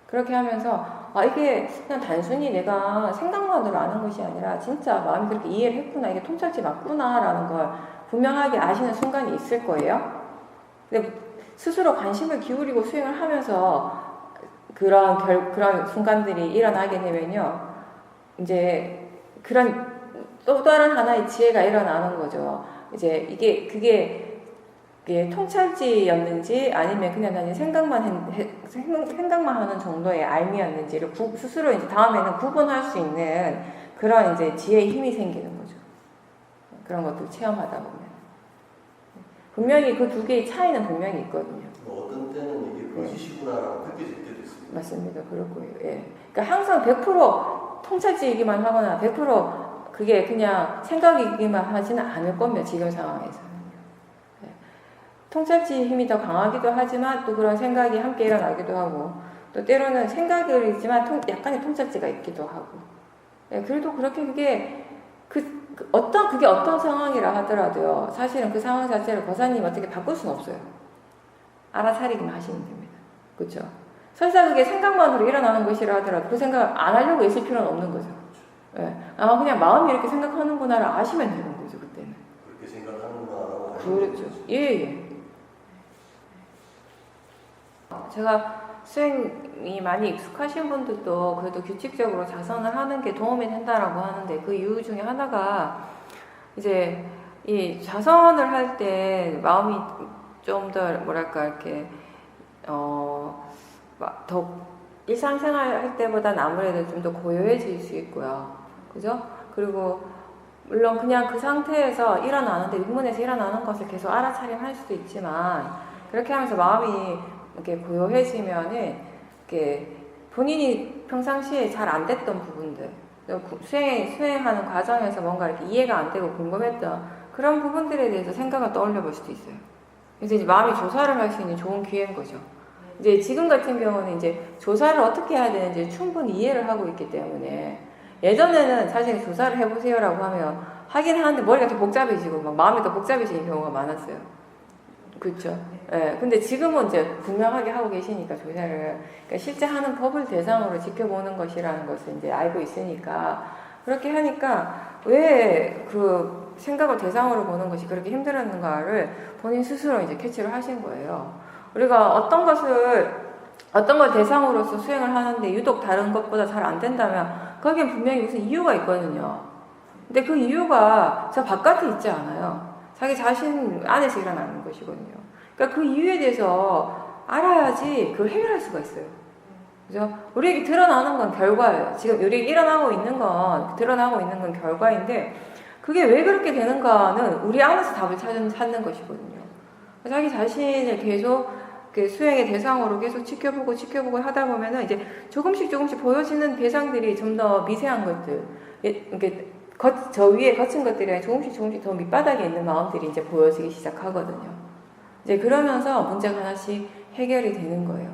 그렇게 하면서 이게 그냥 단순히 내가 생각만으로 아는 것이 아니라 진짜 마음이 그렇게 이해를 했구나, 이게 통찰지 맞구나 라는 걸 분명하게 아시는 순간이 있을 거예요. 근데 스스로 관심을 기울이고 수행을 하면서 그런 순간들이 일어나게 되면요, 이제 또 다른 하나의 지혜가 일어나는 거죠. 이제 그게 통찰지였는지 아니면 그냥 단지 생각만 하는 정도의 알미였는지를 스스로 이제 다음에는 구분할 수 있는 그런 이제 지혜의 힘이 생기는 거죠. 그런 것들 체험하다 보면. 분명히 그 두 개의 차이는 분명히 있거든요. 어떤 때는 이게 거짓이구나라고 느껴질 때도 있습니다. 맞습니다. 그럴 거예요. 예. 그러니까 항상 100% 통찰지이기만 하거나 100% 그게 그냥 생각이기만 하지는 않을 겁니다. 지금 상황에서는. 예. 통찰지의 힘이 더 강하기도 하지만 또 그런 생각이 함께 일어나기도 하고 또 때로는 생각이지만 약간의 통찰지가 있기도 하고 예. 그래도 그렇게 그게 그게 어떤 상황이라 하더라도요. 사실은 그 상황 자체를 거사님 어떻게 바꿀 수는 없어요. 알아차리기만 하시면 됩니다. 그렇죠? 설사 그게 생각만으로 일어나는 것이라 하더라도 그 생각을 안 하려고 애쓸 필요는 없는 거죠. 예. 아, 그냥 마음이 이렇게 생각하는구나를 아시면 되는 거죠, 그때는. 그렇게 생각하는구나라고. 그렇죠. 예. 제가 수행이 많이 익숙하신 분들도 그래도 규칙적으로 자선을 하는 게 도움이 된다라고 하는데 그 이유 중에 하나가 이제 이 자선을 할 때 마음이 좀 더 뭐랄까 이렇게 더 일상생활 할 때보다는 아무래도 좀 더 고요해질 수 있고요. 그죠? 그리고 물론 그냥 그 상태에서 일어나는데 육문에서 일어나는 것을 계속 알아차림할 수도 있지만 그렇게 하면서 마음이 이렇게 고요해지면은 이렇게 본인이 평상시에 잘 안 됐던 부분들 수행하는 과정에서 뭔가 이렇게 이해가 안 되고 궁금했던 그런 부분들에 대해서 생각을 떠올려 볼 수도 있어요. 그래서 이제 마음이 조사를 할 수 있는 좋은 기회인 거죠. 이제 지금 같은 경우는 이제 조사를 어떻게 해야 되는지 충분히 이해를 하고 있기 때문에 예전에는 사실 조사를 해보세요라고 하면 하긴 하는데 머리가 더 복잡해지고 막 마음이 더 복잡해지는 경우가 많았어요. 그렇죠. 예. 근데 지금은 이제 분명하게 하고 계시니까 조사를 그러니까 실제 하는 법을 대상으로 지켜보는 것이라는 것을 이제 알고 있으니까 그렇게 하니까 왜 그 생각을 대상으로 보는 것이 그렇게 힘들었는가를 본인 스스로 이제 캐치를 하신 거예요. 우리가 어떤 걸 대상으로서 수행을 하는데 유독 다른 것보다 잘 안 된다면 거기엔 분명히 무슨 이유가 있거든요. 근데 그 이유가 저 바깥에 있지 않아요. 자기 자신 안에서 일어나는 것이거든요. 그러니까 그 이유에 대해서 알아야지 그걸 해결할 수가 있어요. 그죠? 우리에게 드러나는 건 결과예요. 지금 우리에게 드러나고 있는 건 결과인데 그게 왜 그렇게 되는가는 우리 안에서 답을 찾는 것이거든요. 자기 자신을 계속 수행의 대상으로 계속 지켜보고 하다 보면은 이제 조금씩 보여지는 대상들이 좀 더 미세한 것들, 이렇게 저 위에 거친 것들이 조금씩 더 밑바닥에 있는 마음들이 이제 보여지기 시작하거든요. 이제 그러면서 문제가 하나씩 해결이 되는 거예요.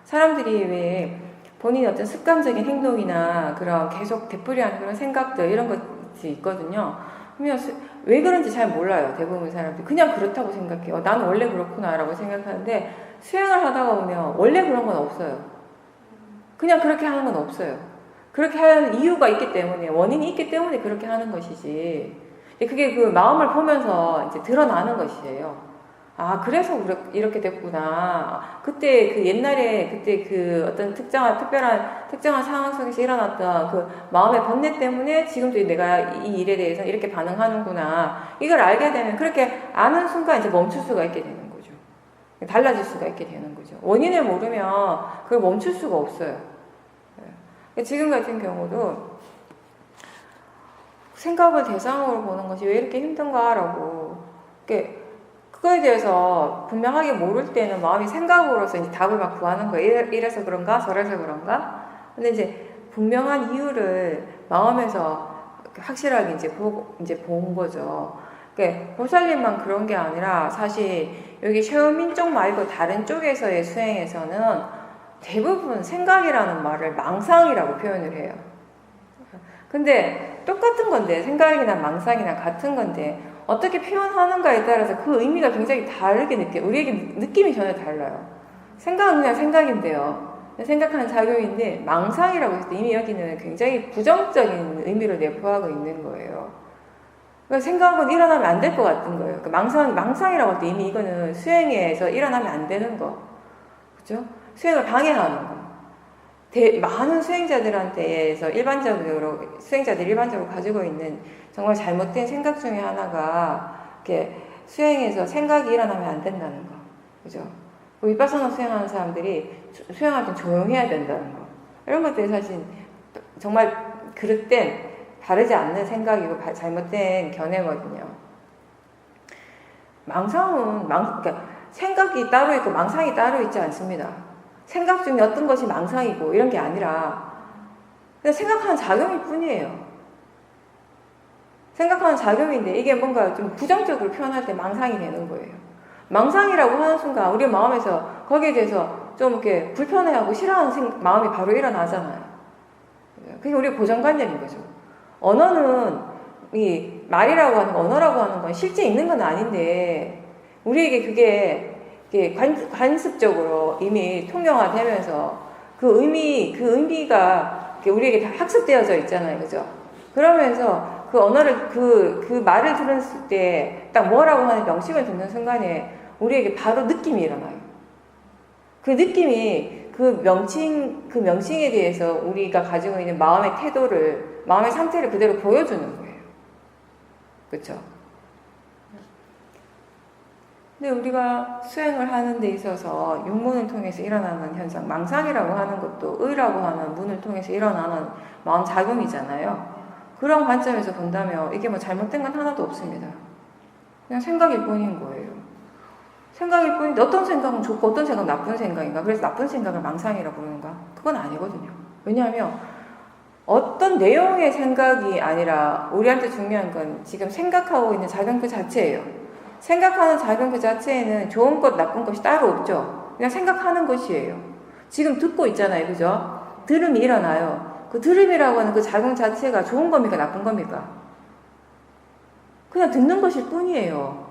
사람들이 왜 본인의 어떤 습관적인 행동이나 그런 계속 되풀이하는 그런 생각들 이런 것이 있거든요. 그러면 왜 그런지 잘 몰라요. 대부분 사람들이 그냥 그렇다고 생각해요. 나는 원래 그렇구나라고 생각하는데 수행을 하다가 보면 원래 그런 건 없어요. 그냥 그렇게 하는 건 없어요. 그렇게 하는 이유가 있기 때문에 원인이 있기 때문에 그렇게 하는 것이지. 그게 그 마음을 보면서 이제 드러나는 것이에요. 아, 그래서 이렇게 됐구나. 그때 그 옛날에 그때 그 어떤 특정한 상황 속에서 일어났던 그 마음의 번뇌 때문에 지금도 내가 이 일에 대해서 이렇게 반응하는구나. 이걸 알게 되면 그렇게 아는 순간 이제 멈출 수가 있게 되는 거죠. 달라질 수가 있게 되는 거죠. 원인을 모르면 그걸 멈출 수가 없어요. 지금 같은 경우도 생각을 대상으로 보는 것이 왜 이렇게 힘든가라고 그거에 대해서 분명하게 모를 때는 마음이 생각으로서 이제 답을 막 구하는 거예요. 이래서 그런가 저래서 그런가. 근데 이제 분명한 이유를 마음에서 확실하게 이제 본 거죠. 그러니까 보살님만 그런 게 아니라 사실 여기 셰오민 쪽 말고 다른 쪽에서의 수행에서는 대부분 생각이라는 말을 망상이라고 표현을 해요. 근데 똑같은 건데 생각이나 망상이나 같은 건데 어떻게 표현하는가에 따라서 그 의미가 굉장히 다르게 우리에게 느낌이 전혀 달라요. 생각은 그냥 생각인데요. 생각하는 작용인데 망상이라고 했을 때 이미 여기는 굉장히 부정적인 의미를 내포하고 있는 거예요. 그러니까 생각은 일어나면 안 될 것 같은 거예요. 그러니까 망상이라고 할 때 이미 이거는 수행에서 일어나면 안 되는 거. 그죠? 수행을 방해하는 거. 많은 수행자들한테서 수행자들이 일반적으로 가지고 있는 정말 잘못된 생각 중에 하나가 이렇게 수행에서 생각이 일어나면 안 된다는 거. 그죠? 위파사나 수행하는 사람들이 수행할 때 조용해야 된다는 거. 이런 것들이 사실 정말 그릇된 바르지 않는 생각이고 잘못된 견해거든요. 그러니까 생각이 따로 있고 망상이 따로 있지 않습니다. 생각 중에 어떤 것이 망상이고 이런 게 아니라 그냥 생각하는 작용일 뿐이에요. 생각하는 작용인데 이게 뭔가 좀 부정적으로 표현할 때 망상이 되는 거예요. 망상이라고 하는 순간 우리 마음에서 거기에 대해서 좀 이렇게 불편해하고 싫어하는 마음이 바로 일어나잖아요. 그게 우리 고정관념인 거죠. 언어는 이 말이라고 하는 거, 언어라고 하는 건 실제 있는 건 아닌데 우리에게 그게 관습적으로 이미 통용화되면서 그 의미가 우리에게 다 학습되어져 있잖아요. 그죠? 그러면서 그 언어를, 그 말을 들었을 때 딱 뭐라고 하는 명칭을 듣는 순간에 우리에게 바로 느낌이 일어나요. 그 느낌이 그 명칭에 대해서 우리가 가지고 있는 마음의 태도를, 마음의 상태를 그대로 보여주는 거예요. 그쵸? 근데 우리가 수행을 하는 데 있어서 육문을 통해서 일어나는 현상, 망상이라고 하는 것도 의라고 하는 문을 통해서 일어나는 마음 작용이잖아요. 그런 관점에서 본다면 이게 뭐 잘못된 건 하나도 없습니다. 그냥 생각일 뿐인 거예요. 생각일 뿐인데 어떤 생각은 좋고 어떤 생각은 나쁜 생각인가? 그래서 나쁜 생각을 망상이라고 부르는가? 그건 아니거든요. 왜냐하면 어떤 내용의 생각이 아니라 우리한테 중요한 건 지금 생각하고 있는 작용 그 자체예요. 생각하는 작용 그 자체에는 좋은 것, 나쁜 것이 따로 없죠. 그냥 생각하는 것이에요. 지금 듣고 있잖아요. 그죠? 들음이 일어나요. 그 들음이라고 하는 그 작용 자체가 좋은 겁니까? 나쁜 겁니까? 그냥 듣는 것일 뿐이에요.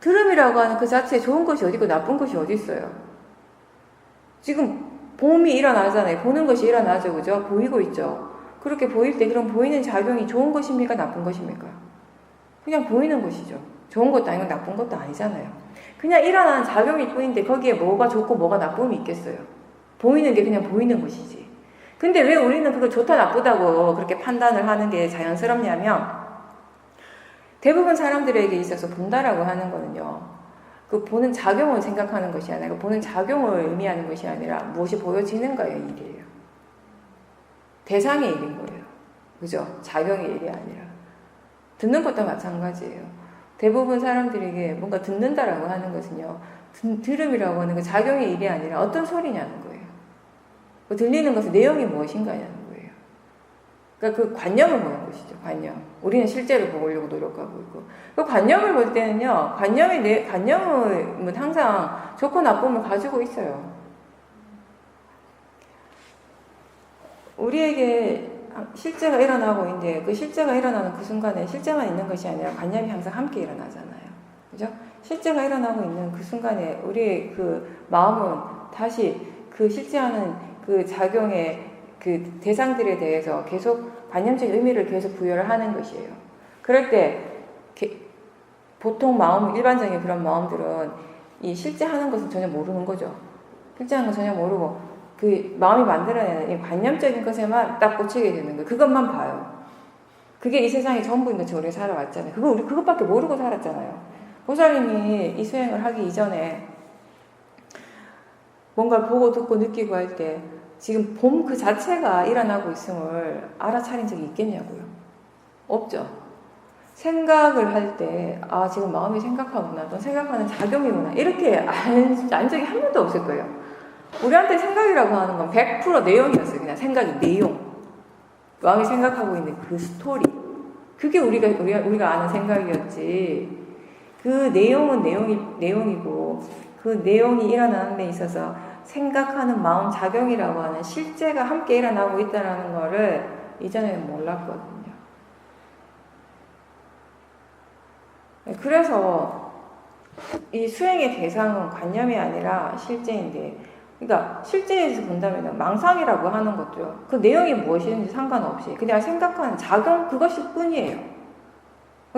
들음이라고 하는 그 자체에 좋은 것이 어디 있고 나쁜 것이 어디 있어요? 지금 봄이 일어나잖아요. 보는 것이 일어나죠. 그죠? 보이고 있죠. 그렇게 보일 때 그럼 보이는 작용이 좋은 것입니까? 나쁜 것입니까? 그냥 보이는 것이죠. 좋은 것도 아니고 나쁜 것도 아니잖아요. 그냥 일어나는 작용일 뿐인데 거기에 뭐가 좋고 뭐가 나쁨이 있겠어요. 보이는 게 그냥 보이는 것이지. 근데 왜 우리는 그거 좋다 나쁘다고 그렇게 판단을 하는 게 자연스럽냐면 대부분 사람들에게 있어서 본다라고 하는 거는요. 그 보는 작용을 생각하는 것이 아니라 보는 작용을 의미하는 것이 아니라 무엇이 보여지는가의 일이에요. 대상의 일인 거예요. 그죠? 작용의 일이 아니라. 듣는 것도 마찬가지예요. 대부분 사람들에게 뭔가 듣는다라고 하는 것은요. 들음이라고 하는 그 작용의 일이 아니라 어떤 소리냐는 거예요. 그 들리는 것의 내용이 무엇인가냐는 거예요. 그러니까 그 관념을 보는 것이죠. 관념. 우리는 실제로 보려고 노력하고 있고. 그 관념을 볼 때는요. 관념은 항상 좋고 나쁨을 가지고 있어요. 우리에게 실제가 일어나고 있는데 그 실제가 일어나는 그 순간에 실제만 있는 것이 아니라 관념이 항상 함께 일어나잖아요. 그죠? 실제가 일어나고 있는 그 순간에 우리의 그 마음은 다시 그 실제하는 그 작용의 그 대상들에 대해서 계속 관념적 의미를 계속 부여를 하는 것이에요. 그럴 때 보통 일반적인 그런 마음들은 이 실제 하는 것은 전혀 모르는 거죠. 실제 하는 건 전혀 모르고 그 마음이 만들어내는 이 관념적인 것에만 딱 꽂히게 되는 거예요. 그것만 봐요. 그게 이 세상이 전부인 것처럼 우리가 살아왔잖아요. 그것밖에 모르고 살았잖아요. 보살님이 이 수행을 하기 이전에 뭔가를 보고 듣고 느끼고 할 때 지금 봄 그 자체가 일어나고 있음을 알아차린 적이 있겠냐고요. 없죠. 생각을 할 때 지금 마음이 생각하구나. 또 생각하는 작용이구나. 이렇게 안 적이 한 번도 없을 거예요. 우리한테 생각이라고 하는 건 100% 내용이었어요. 그냥 생각이 내용. 마음이 생각하고 있는 그 스토리. 그게 우리가 아는 생각이었지. 그 내용은 내용이고 그 내용이 일어나는 데 있어서 생각하는 마음 작용이라고 하는 실제가 함께 일어나고 있다는 거를 이전에는 몰랐거든요. 그래서 이 수행의 대상은 관념이 아니라 실제인데, 그러니까 실제에서 본다면 망상이라고 하는 것도요. 그 내용이 무엇이든지 상관없이 그냥 생각하는 작용 그것일 뿐이에요.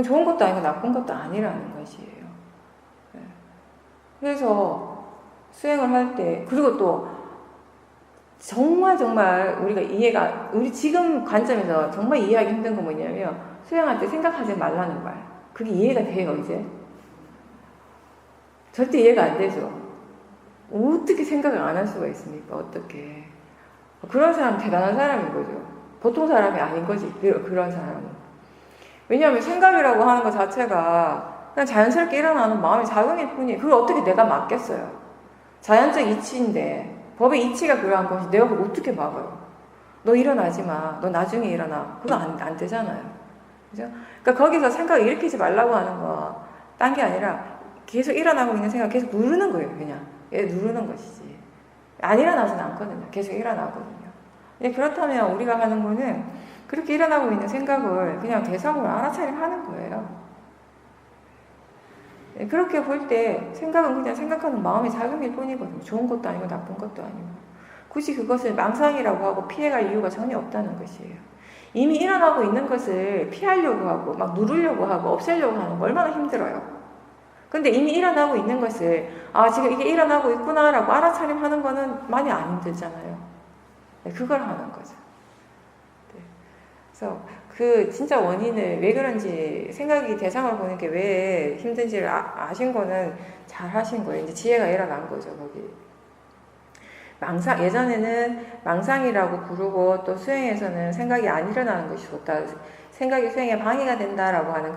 좋은 것도 아니고 나쁜 것도 아니라는 것이에요. 그래서 수행을 할 때, 그리고 또 정말 우리가 우리 지금 관점에서 정말 이해하기 힘든 건 뭐냐면 수행할 때 생각하지 말라는 말. 그게 이해가 돼요, 이제? 절대 이해가 안 되죠. 어떻게 생각을 안 할 수가 있습니까? 어떻게. 그런 사람 대단한 사람인 거죠. 보통 사람이 아닌 거지, 그런 사람은. 왜냐하면 생각이라고 하는 것 자체가 그냥 자연스럽게 일어나는 마음의 작용일 뿐이에요. 그걸 어떻게 내가 막겠어요? 자연적 이치인데, 법의 이치가 그러한 것이 내가 그걸 어떻게 막아요? 너 일어나지 마. 너 나중에 일어나. 그거 안 되잖아요. 그죠? 그러니까 거기서 생각을 일으키지 말라고 하는 거, 딴 게 아니라 계속 일어나고 있는 생각 계속 누르는 거예요, 그냥. 얘 누르는 것이지. 안 일어나진 않거든요. 계속 일어나거든요. 그렇다면 우리가 하는 거는 그렇게 일어나고 있는 생각을 그냥 대상으로 알아차림하는 거예요. 그렇게 볼 때 생각은 그냥 생각하는 마음의 작용일 뿐이거든요. 좋은 것도 아니고 나쁜 것도 아니고. 굳이 그것을 망상이라고 하고 피해갈 이유가 전혀 없다는 것이에요. 이미 일어나고 있는 것을 피하려고 하고 막 누르려고 하고 없애려고 하는 거 얼마나 힘들어요. 근데 이미 일어나고 있는 것을 지금 이게 일어나고 있구나라고 알아차림하는 거는 많이 안 힘들잖아요. 그걸 하는 거죠. 그래서 그 진짜 원인을 왜 그런지 생각이 대상을 보는 게 왜 힘든지를 아신 거는 잘 하신 거예요. 이제 지혜가 일어난 거죠, 거기. 예전에는 망상이라고 부르고 또 수행에서는 생각이 안 일어나는 것이 좋다. 생각이 수행에 방해가 된다라고 하는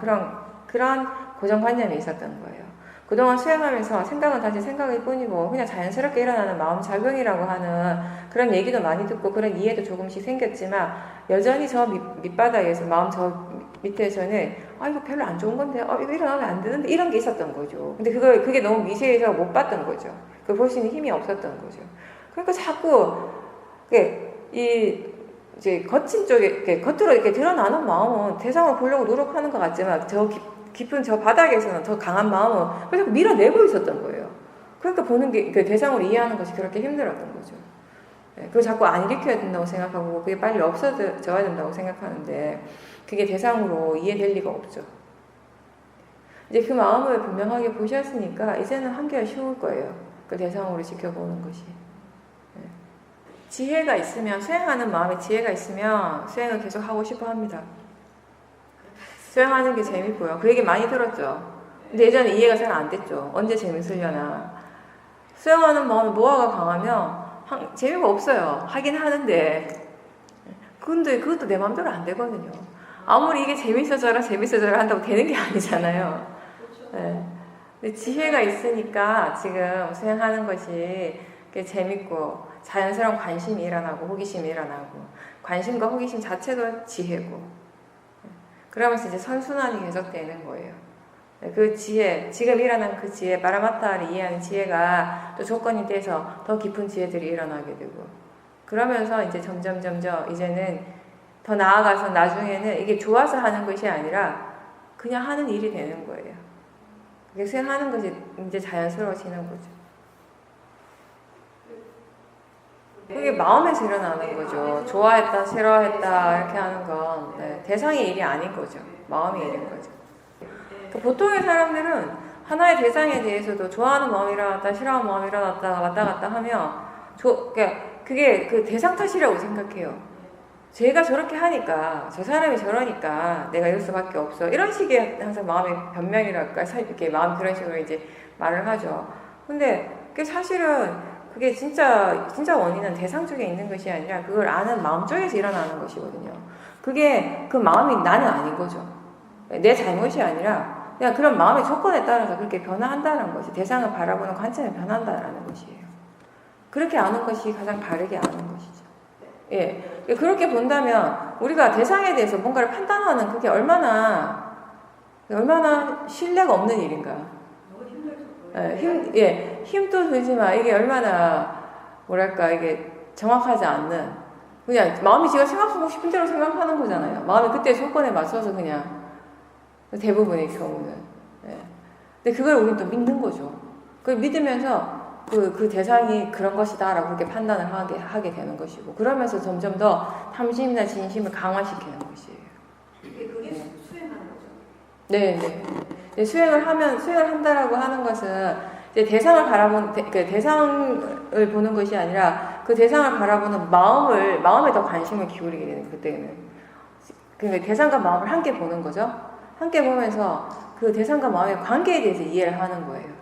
그런 고정관념이 있었던 거예요. 그동안 수행하면서 생각은 다시 생각일 뿐이고 그냥 자연스럽게 일어나는 마음 작용이라고 하는 그런 얘기도 많이 듣고 그런 이해도 조금씩 생겼지만 여전히 저 밑바닥에서 마음 저 밑에서는 이거 별로 안 좋은 건데 이거 일어나면 안 되는데 이런 게 있었던 거죠. 근데 그게 너무 미세해서 못 봤던 거죠. 그걸 볼 수 있는 힘이 없었던 거죠. 그러니까 자꾸 이제 거친 쪽에 겉으로 이렇게 드러나는 마음은 대상을 보려고 노력하는 것 같지만 저 깊은 저 바닥에서는 더 강한 마음은 그래서 밀어내고 있었던 거예요. 그러니까 보는 게 대상으로 이해하는 것이 그렇게 힘들었던 거죠. 그걸 자꾸 안 일으켜야 된다고 생각하고 그게 빨리 없어져야 된다고 생각하는데 그게 대상으로 이해될 리가 없죠. 이제 그 마음을 분명하게 보셨으니까 이제는 한결 쉬울 거예요. 그 대상으로 지켜보는 것이. 지혜가 있으면 수행하는 마음에 지혜가 있으면 수행을 계속 하고 싶어 합니다. 수행하는 게 재밌고요. 그 얘기 많이 들었죠. 근데 예전에 이해가 잘 안 됐죠. 언제 재밌으려나. 수행하는 마음에 노화가 강하면 재미가 없어요. 하긴 하는데 근데 그것도 내 마음대로 안 되거든요. 아무리 이게 재밌어져라 한다고 되는 게 아니잖아요. 네. 근데 지혜가 있으니까 지금 수행하는 것이 재밌고 자연스러운 관심이 일어나고 호기심이 일어나고 관심과 호기심 자체도 지혜고 그러면서 이제 선순환이 계속되는 거예요. 그 지혜, 지금 일어난 그 지혜, 파라마타를 이해하는 지혜가 또 조건이 돼서 더 깊은 지혜들이 일어나게 되고 그러면서 이제 점점 이제는 더 나아가서 나중에는 이게 좋아서 하는 것이 아니라 그냥 하는 일이 되는 거예요. 그게 수행하는 것이 이제 자연스러워지는 거죠. 그게 마음에서 일어나는 거죠. 좋아했다, 싫어했다 이렇게 하는 건 대상의 일이 아닌 거죠. 마음의 일인 거죠. 보통의 사람들은 하나의 대상에 대해서도 좋아하는 마음이 일어났다, 싫어하는 마음이 일어났다, 왔다 갔다 하면 그게 그 대상 탓이라고 생각해요. 제가 저렇게 하니까, 저 사람이 저러니까 내가 이럴 수밖에 없어. 이런 식의 항상 마음의 변명이랄까, 이렇게 마음 그런 식으로 이제 말을 하죠. 근데 사실은 그게 진짜 원인은 대상 쪽에 있는 것이 아니라 그걸 아는 마음 쪽에서 일어나는 것이거든요. 그게 그 마음이 나는 아닌 거죠. 내 잘못이 아니라 그냥 그런 마음의 조건에 따라서 그렇게 변화한다는 것이 대상을 바라보는 관점이 변한다는 것이에요. 그렇게 아는 것이 가장 바르게 아는 것이죠. 예, 그렇게 본다면 우리가 대상에 대해서 뭔가를 판단하는 그게 얼마나 신뢰가 없는 일인가. 힘도 들지만 이게 얼마나 이게 정확하지 않는 그냥 마음이 제가 생각하고 싶은 대로 생각하는 거잖아요. 마음이 그때 조건에 맞춰서 그냥 대부분의 경우는. 근데 그걸 우리는 또 믿는 거죠. 그걸 믿으면서 그 대상이 그런 것이다라고 그렇게 판단을 하게 되는 것이고 그러면서 점점 더 탐심이나 진심을 강화시키는 것이에요. 그게 수행하는 거죠? 네. 수행을 한다라고 하는 것은 이제 대상을 바라보는 대상을 보는 것이 아니라 그 대상을 바라보는 마음에 더 관심을 기울이게 되는 그때는. 그러니까 대상과 마음을 함께 보는 거죠. 함께 보면서 그 대상과 마음의 관계에 대해서 이해를 하는 거예요.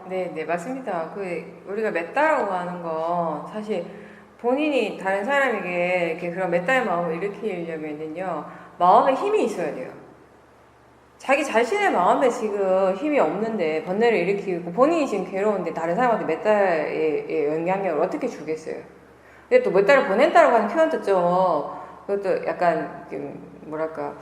네, 맞습니다. 우리가 맺다라고 하는 건 사실 본인이 다른 사람에게 이렇게 그런 메타의 마음을 일으키려면요, 마음에 힘이 있어야 돼요. 자기 자신의 마음에 지금 힘이 없는데 번뇌를 일으키고 본인이 지금 괴로운데 다른 사람한테 메타의 영향력을 어떻게 주겠어요? 근데 또 메타를 보낸다라고 하는 표현도 좀 그것도 약간 뭐랄까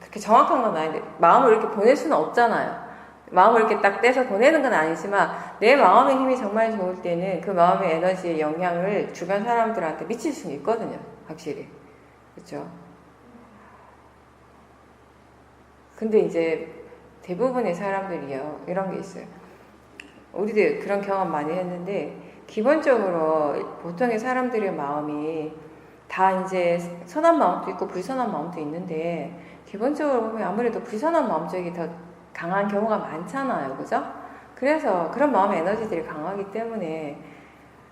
그렇게 정확한 건 아닌데 마음을 이렇게 보낼 수는 없잖아요. 마음을 이렇게 딱 떼서 보내는 건 아니지만 내 마음의 힘이 정말 좋을 때는 그 마음의 에너지의 영향을 주변 사람들한테 미칠 수는 있거든요. 확실히. 그렇죠? 근데 이제 대부분의 사람들이요. 이런 게 있어요. 우리도 그런 경험 많이 했는데 기본적으로 보통의 사람들의 마음이 다 이제 선한 마음도 있고 불선한 마음도 있는데 기본적으로 보면 아무래도 불선한 마음 쪽이 더 강한 경우가 많잖아요. 그죠? 그래서 그런 마음의 에너지들이 강하기 때문에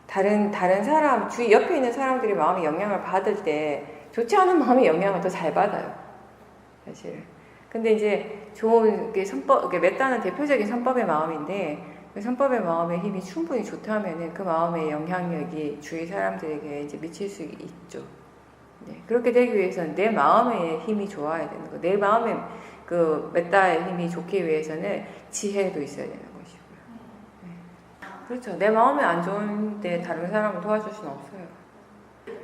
다른 사람, 주위 옆에 있는 사람들이 마음의 영향을 받을 때 좋지 않은 마음의 영향을 더 잘 받아요. 사실. 근데 이제 좋은 선법, 메타는 대표적인 선법의 마음인데 그 선법의 마음의 힘이 충분히 좋다면은 그 마음의 영향력이 주위 사람들에게 이제 미칠 수 있죠. 네. 그렇게 되기 위해서는 내 마음의 힘이 좋아야 되는 거. 내 마음의 그 메타의 힘이 좋기 위해서는 지혜도 있어야 되는 것이고요. 네. 그렇죠. 내 마음이 안 좋은데 다른 사람을 도와줄 수는 없어요.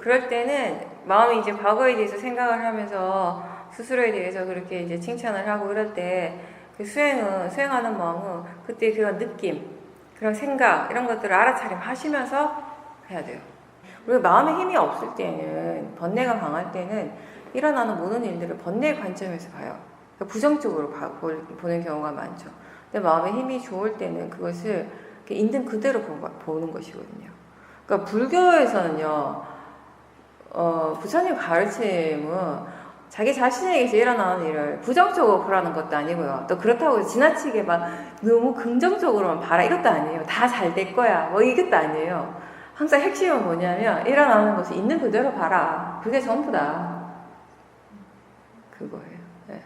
그럴 때는 마음이 이제 과거에 대해서 생각을 하면서 스스로에 대해서 그렇게 이제 칭찬을 하고 그럴 때 그 수행하는 마음은 그때 그런 느낌, 그런 생각, 이런 것들을 알아차림하시면서 해야 돼요. 그리고 마음에 힘이 없을 때는, 번뇌가 강할 때는 일어나는 모든 일들을 번뇌의 관점에서 봐요. 그러니까 부정적으로 보는 경우가 많죠. 근데 마음에 힘이 좋을 때는 그것을 있는 그대로 보는 것이거든요. 그러니까 불교에서는요, 부처님 가르침은 자기 자신에게서 일어나는 일을 부정적으로 보라는 것도 아니고요. 또 그렇다고 지나치게 막 너무 긍정적으로만 봐라 이것도 아니에요. 다 잘 될 거야. 뭐 이것도 아니에요. 항상 핵심은 뭐냐면 일어나는 것을 있는 그대로 봐라. 그게 전부다. 그거예요. 네.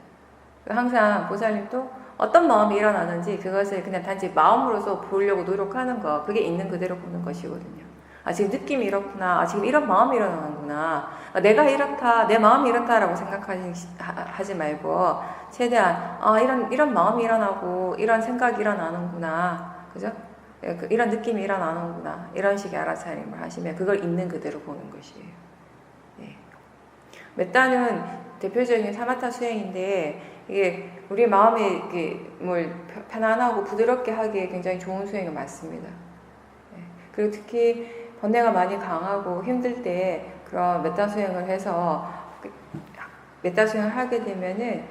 항상 보살님도 어떤 마음이 일어나는지 그것을 그냥 단지 마음으로서 보려고 노력하는 거, 그게 있는 그대로 보는 것이거든요. 아, 지금 느낌이 이렇구나. 아, 지금 이런 마음이 일어나는구나. 아, 내가 이렇다. 내 마음이 이렇다라고 생각하지 말고, 최대한, 아, 이런 마음이 일어나고, 이런 생각이 일어나는구나. 그죠? 이런 느낌이 일어나는구나. 이런 식의 알아차림을 하시면 그걸 있는 그대로 보는 것이에요. 네. 메타는 대표적인 사마타 수행인데, 이게 우리 마음이 뭘 편안하고 부드럽게 하기에 굉장히 좋은 수행이 맞습니다. 네. 그리고 특히 번뇌가 많이 강하고 힘들 때 그런 메타 수행을 해서 메타 수행을 하게 되면은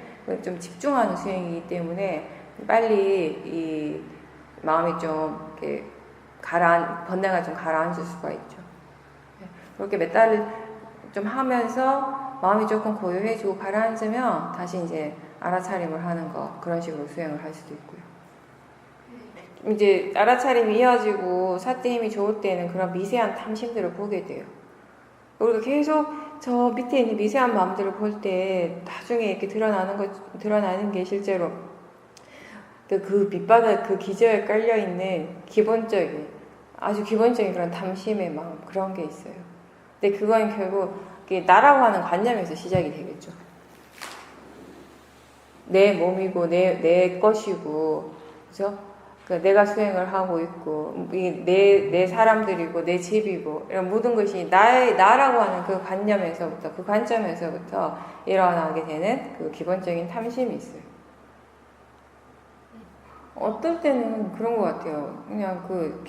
좀 집중하는 수행이기 때문에 빨리 이 마음이 좀 이렇게 번뇌가 좀 가라앉을 수가 있죠. 그렇게 메타를 좀 하면서 마음이 조금 고요해지고 가라앉으면 다시 이제 알아차림을 하는 거, 그런 식으로 수행을 할 수도 있고요. 이제 알아차림이 이어지고 사태 힘이 좋을 때는 그런 미세한 탐심들을 보게 돼요. 우리가 계속 저 밑에 있는 미세한 마음들을 볼 때 나중에 이렇게 드러나는 게 실제로 그 빛바닥 그 기저에 깔려 있는 아주 기본적인 그런 탐심의 마음, 그런 게 있어요. 근데 그건 결국 나라고 하는 관념에서 시작이 되겠죠. 내 몸이고 내 것이고, 그죠? 그러니까 내가 수행을 하고 있고, 내 사람들이고, 내 집이고, 이런 모든 것이 나라고 하는 그 관념에서부터, 그 관점에서부터 일어나게 되는 그 기본적인 탐심이 있어요. 어떨 때는 그런 것 같아요. 그냥 그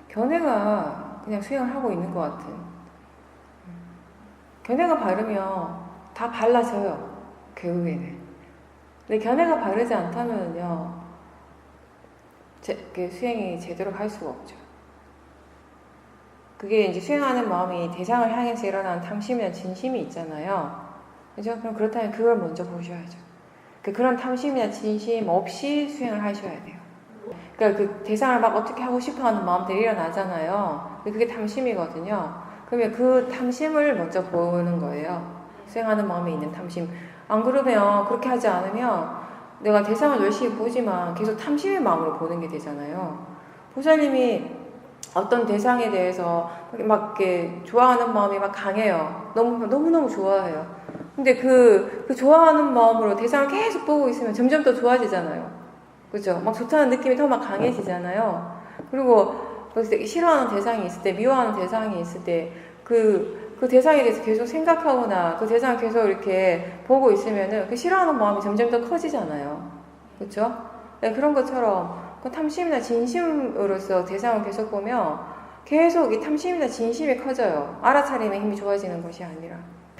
견해가 그냥 수행을 하고 있는 것 같은. 견해가 바르면 다 발라져요. 결국에는. 근데 견해가 바르지 않다면요, 수행이 제대로 할 수가 없죠. 그게 이제 수행하는 마음이 대상을 향해서 일어나는 탐심이나 진심이 있잖아요. 그죠? 그럼 그렇다면 그걸 먼저 보셔야죠. 그런 탐심이나 진심 없이 수행을 하셔야 돼요. 그러니까 그 대상을 막 어떻게 하고 싶어 하는 마음들이 일어나잖아요. 그게 탐심이거든요. 그러면 그 탐심을 먼저 보는 거예요. 수행하는 마음에 있는 탐심. 안 그러면, 그렇게 하지 않으면 내가 대상을 열심히 보지만 계속 탐심의 마음으로 보는 게 되잖아요. 보살님이 어떤 대상에 대해서 막 이렇게 좋아하는 마음이 막 강해요. 너무너무 좋아해요. 근데 그 좋아하는 마음으로 대상을 계속 보고 있으면 점점 더 좋아지잖아요. 그죠? 막 좋다는 느낌이 더 막 강해지잖아요. 그리고 싫어하는 대상이 있을 때, 미워하는 대상이 있을 때, 그 대상에 대해서 계속 생각하거나 그 대상을 계속 이렇게 보고 있으면은 그 싫어하는 마음이 점점 더 커지잖아요. 그렇죠? 네, 그런 것처럼 그 탐심이나 진심으로서 대상을 계속 보면 계속 이 탐심이나 진심이 커져요. 알아차림의 힘이 좋아지는 것이 아니라.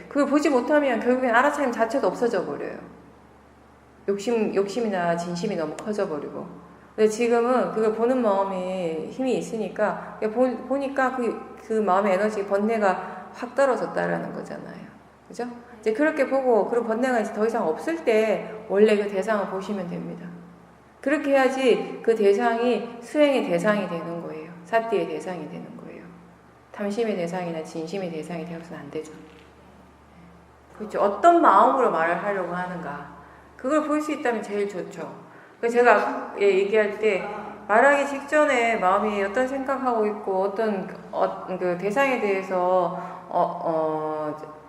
그걸 보지 못하면 결국엔 알아차림 자체도 없어져 버려요. 욕심이나 진심이 너무 커져 버리고. 근데 지금은 그걸 보는 마음이 힘이 있으니까 보니까 그 마음의 에너지 번뇌가 확 떨어졌다라는 거잖아요. 그죠? 이제 그렇게 보고 그런 번뇌가 이제 더 이상 없을 때 원래 그 대상을 보시면 됩니다. 그렇게 해야지 그 대상이 수행의 대상이 되는 거예요. 사띠의 대상이 되는 거예요. 탐심의 대상이나 진심의 대상이 되어서는 안 되죠. 그렇죠. 어떤 마음으로 말을 하려고 하는가. 그걸 볼 수 있다면 제일 좋죠. 그래서 제가 얘기할 때 말하기 직전에 마음이 어떤 생각하고 있고 어떤 그 대상에 대해서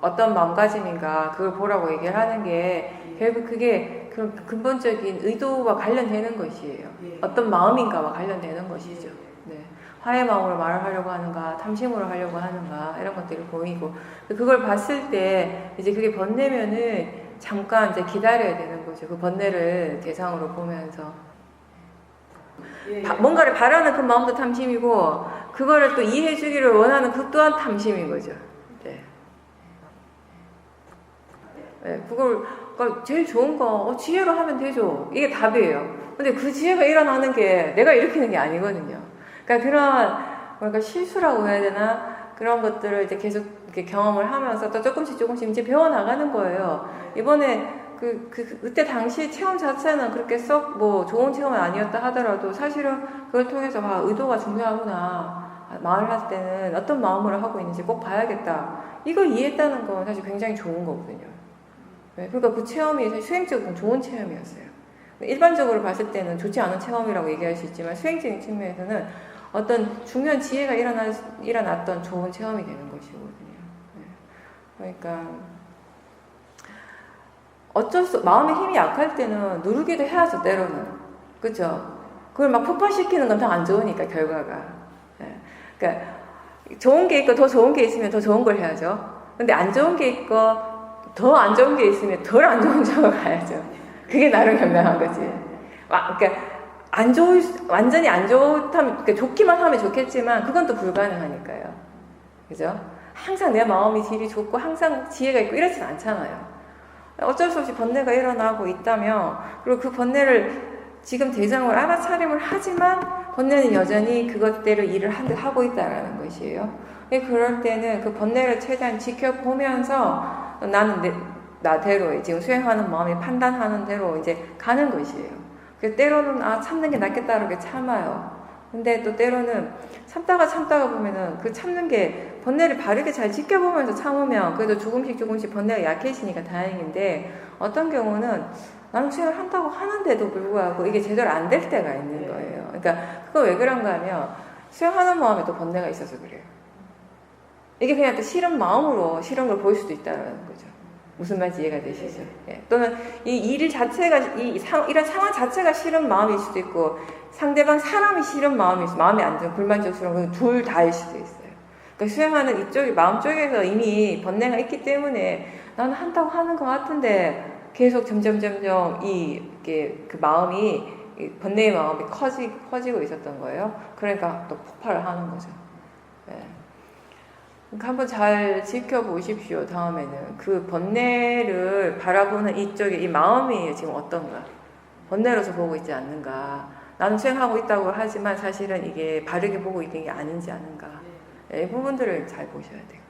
어떤 마음가짐인가 그걸 보라고 얘기를 하는 게 결국 그게 그런 근본적인 의도와 관련되는 것이에요. 어떤 마음인가와 관련되는 것이죠. 네. 화의 마음으로 말을 하려고 하는가, 탐심으로 하려고 하는가 이런 것들이 보이고 그걸 봤을 때 이제 그게 번뇌면은 잠깐 이제 기다려야 되는 거죠. 그 번뇌를 대상으로 보면서 뭔가를 바라는 그 마음도 탐심이고 그거를 또 이해해주기를 원하는 그 또한 탐심인 거죠. 네. 네, 그러니까 제일 좋은 거 지혜로 하면 되죠. 이게 답이에요. 근데 그 지혜가 일어나는 게 내가 일으키는 게 아니거든요. 그러니까 그런 실수라고 해야 되나 그런 것들을 이제 계속 이렇게 경험을 하면서 또 조금씩 이제 배워 나가는 거예요. 이번에 그때 당시 체험 자체는 그렇게 썩 뭐 좋은 체험은 아니었다 하더라도 사실은 그걸 통해서 의도가 중요하구나. 말을 할 때는 어떤 마음으로 하고 있는지 꼭 봐야겠다. 이걸 이해했다는 건 사실 굉장히 좋은 거거든요. 네, 그러니까 그 체험이 사실 수행적으로 좋은 체험이었어요. 일반적으로 봤을 때는 좋지 않은 체험이라고 얘기할 수 있지만 수행적인 측면에서는 어떤 중요한 지혜가 일어났던 좋은 체험이 되는 것이거든요. 네. 그러니까 마음의 힘이 약할 때는 누르기도 해야죠, 때로는. 그죠? 그걸 막 폭발시키는 건 더 안 좋으니까, 결과가. 네. 그러니까, 좋은 게 있고 더 좋은 게 있으면 더 좋은 걸 해야죠. 근데 안 좋은 게 있고 더 안 좋은 게 있으면 덜 안 좋은 쪽으로 가야죠. 그게 나름 현명한 거지. 그러니까, 완전히 안 좋다면, 그러니까 좋기만 하면 좋겠지만, 그건 또 불가능하니까요. 그죠? 항상 내 마음이 질이 좋고, 항상 지혜가 있고, 이렇진 않잖아요. 어쩔 수 없이 번뇌가 일어나고 있다면 그리고 그 번뇌를 지금 대상으로 알아차림을 하지만 번뇌는 여전히 그것대로 일을 하고 있다는 것이에요. 그럴 때는 그 번뇌를 최대한 지켜보면서 나는 나대로 지금 수행하는 마음이 판단하는 대로 이제 가는 것이에요. 때로는 참는 게 낫겠다 이렇게 참아요. 근데 또 때로는 참다가 보면은 그 참는 게 번뇌를 바르게 잘 지켜보면서 참으면 그래도 조금씩 번뇌가 약해지니까 다행인데 어떤 경우는 나는 수행을 한다고 하는데도 불구하고 이게 제대로 안 될 때가 있는 거예요. 그러니까 그거 왜 그런가 하면 수행하는 마음에 또 번뇌가 있어서 그래요. 이게 그냥 또 싫은 마음으로 싫은 걸 볼 수도 있다는 거죠. 무슨 말인지 이해가 되시죠? 예. 또는 이 일 자체가 이런 상황 자체가 싫은 마음일 수도 있고 상대방 사람이 싫은 마음이 안 들고 불만족스러운 건 둘 다일 수도 있어요. 그러니까 수행하는 이쪽이 마음 쪽에서 이미 번뇌가 있기 때문에 나는 한다고 하는 것 같은데 계속 점점 그 마음이 번뇌의 마음이 커지고 있었던 거예요. 그러니까 또 폭발을 하는 거죠. 예. 그러니까 한번 잘 지켜보십시오. 다음에는 그 번뇌를 바라보는 이쪽에 이 마음이 지금 어떤가? 번뇌로서 보고 있지 않는가? 나는 수행하고 있다고 하지만 사실은 이게 바르게 보고 있는 게 아닌지 아닌가? 네, 이 부분들을 잘 보셔야 돼요.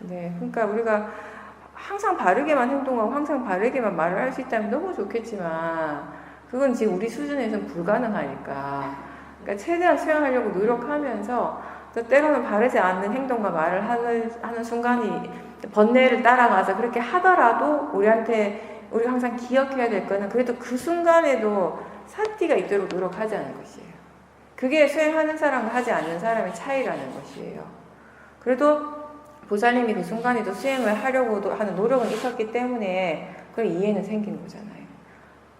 네, 그러니까 우리가 항상 바르게만 행동하고 항상 바르게만 말을 할 수 있다면 너무 좋겠지만 그건 지금 우리 수준에서는 불가능하니까 그러니까 최대한 수행하려고 노력하면서 또 때로는 바르지 않는 행동과 말을 하는 순간이 번뇌를 따라가서 그렇게 하더라도 우리가 항상 기억해야 될 거는 그래도 그 순간에도 사띠가 있도록 노력하자는 것이에요. 그게 수행하는 사람과 하지 않는 사람의 차이라는 것이에요. 그래도 보살님이 그 순간에도 수행을 하려고 하는 노력은 있었기 때문에 그런 이해는 생기는 거잖아요.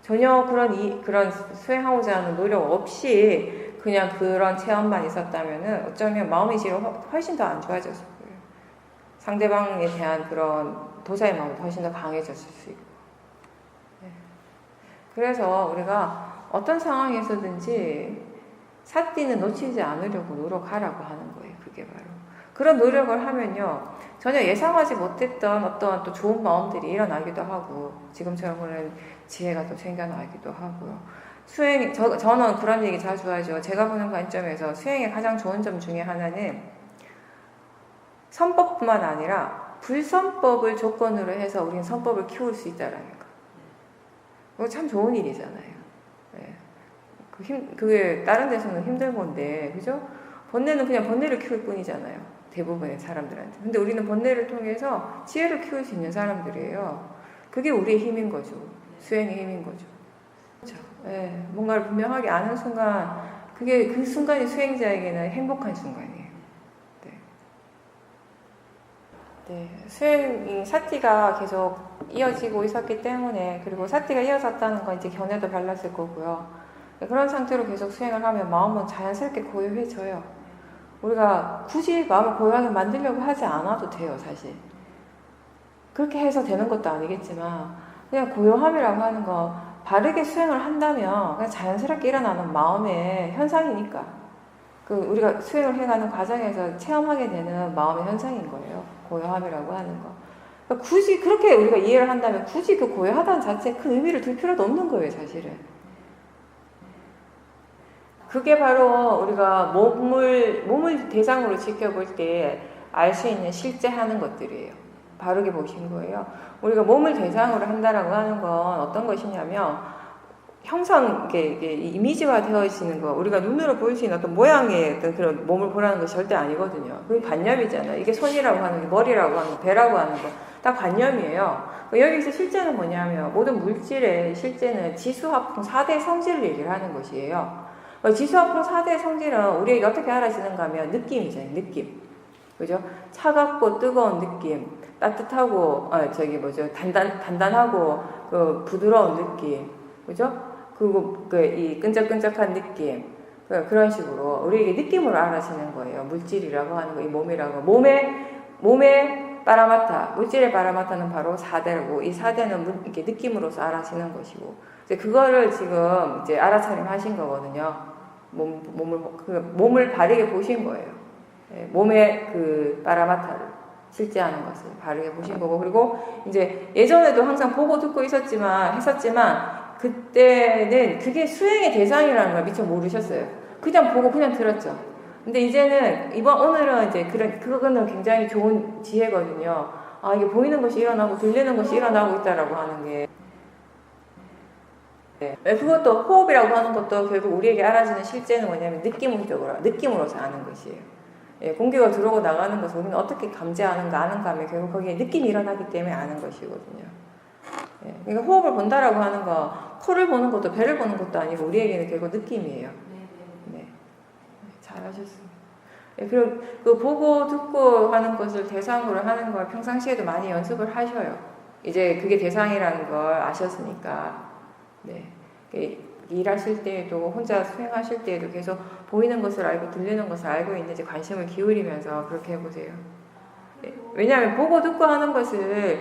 전혀 그런 수행하고자 하는 노력 없이 그냥 그런 체험만 있었다면은 어쩌면 마음의 질이 훨씬 더 안 좋아졌을 거예요. 상대방에 대한 그런 도사의 마음도 훨씬 더 강해졌을 수 있고. 네. 그래서 우리가 어떤 상황에서든지 사띠는 놓치지 않으려고 노력하라고 하는 거예요. 그게 바로. 그런 노력을 하면요. 전혀 예상하지 못했던 어떤 또 좋은 마음들이 일어나기도 하고, 지금처럼 그런 지혜가 또 생겨나기도 하고요. 저는 그런 얘기 자주 하죠. 제가 보는 관점에서 수행의 가장 좋은 점 중에 하나는 선법뿐만 아니라 불선법을 조건으로 해서 우리는 선법을 키울 수 있다는 거. 그거 참 좋은 일이잖아요. 네. 그게 다른 데서는 힘든 건데, 그죠? 번뇌는 그냥 번뇌를 키울 뿐이잖아요. 대부분의 사람들한테. 근데 우리는 번뇌를 통해서 지혜를 키울 수 있는 사람들이에요. 그게 우리의 힘인 거죠. 수행의 힘인 거죠. 그렇죠? 네. 뭔가를 분명하게 아는 순간, 그 순간이 수행자에게는 행복한 순간이에요. 네. 네. 수행이 사티가 계속 이어지고 있었기 때문에, 그리고 사티가 이어졌다는 건 이제 견해도 발랐을 거고요. 그런 상태로 계속 수행을 하면 마음은 자연스럽게 고요해져요. 우리가 굳이 마음을 고요하게 만들려고 하지 않아도 돼요, 사실. 그렇게 해서 되는 것도 아니겠지만, 그냥 고요함이라고 하는 거, 바르게 수행을 한다면, 그냥 자연스럽게 일어나는 마음의 현상이니까. 우리가 수행을 해가는 과정에서 체험하게 되는 마음의 현상인 거예요. 고요함이라고 하는 거. 그러니까 굳이 그렇게 우리가 이해를 한다면, 굳이 그 고요하다는 자체에 큰 의미를 둘 필요도 없는 거예요, 사실은. 그게 바로 우리가 몸을 대상으로 지켜볼 때 알 수 있는 실제 하는 것들이에요. 바르게 보신 거예요. 우리가 몸을 대상으로 한다라고 하는 건 어떤 것이냐면, 이게 이미지화 되어지는 거, 우리가 눈으로 보일 수 있는 어떤 모양의 어떤 그런 몸을 보라는 것이 절대 아니거든요. 그게 관념이잖아요. 이게 손이라고 하는 게, 머리라고 하는 거, 배라고 하는 거, 다 관념이에요. 여기서 실제는 뭐냐면, 모든 물질의 실제는 지수화풍 4대 성질을 얘기를 하는 것이에요. 지수화풍 4대 성질은 우리에게 어떻게 알아지는가 하면 느낌이잖아요. 느낌. 그죠? 차갑고 뜨거운 느낌, 따뜻하고, 단단하고, 부드러운 느낌. 그죠? 그리고, 이 끈적끈적한 느낌. 그런 식으로 우리에게 느낌으로 알아지는 거예요. 물질이라고 하는 거, 이 몸이라고. 몸의 파라마타, 물질의 파라마타는 바로 4대고, 이 4대는 이렇게 느낌으로서 알아지는 것이고, 이제 그거를 지금 이제 알아차림하신 거거든요. 몸을 바르게 보신 거예요. 몸의 그 파라마타를 실제하는 것을 바르게 보신 거고, 그리고 이제 예전에도 항상 보고 듣고 했었지만 그때는 그게 수행의 대상이라는 걸 미처 모르셨어요. 그냥 보고 그냥 들었죠. 근데 이제는 오늘은 이제 그거는 굉장히 좋은 지혜거든요. 이게 보이는 것이 일어나고 들리는 것이 일어나고 있다라고 하는 게. 그것도 호흡이라고 하는 것도 결국 우리에게 알아지는 실제는 뭐냐면 느낌으로서 아는 것이에요. 공기가 들어오고 나가는 것을 우리는 어떻게 감지하는가 아는가 하면 결국 거기에 느낌이 일어나기 때문에 아는 것이거든요. 그러니까 호흡을 본다라고 하는 거, 코를 보는 것도 배를 보는 것도 아니고 우리에게는 결국 느낌이에요. 네. 잘하셨습니다. 그리고 그 보고 듣고 하는 것을 대상으로 하는 걸 평상시에도 많이 연습을 하셔요. 이제 그게 대상이라는 걸 아셨으니까. 네. 일하실 때에도 혼자 수행하실 때에도 계속 보이는 것을 알고 들리는 것을 알고 있는지 관심을 기울이면서 그렇게 해보세요. 왜냐하면 보고 듣고 하는 것을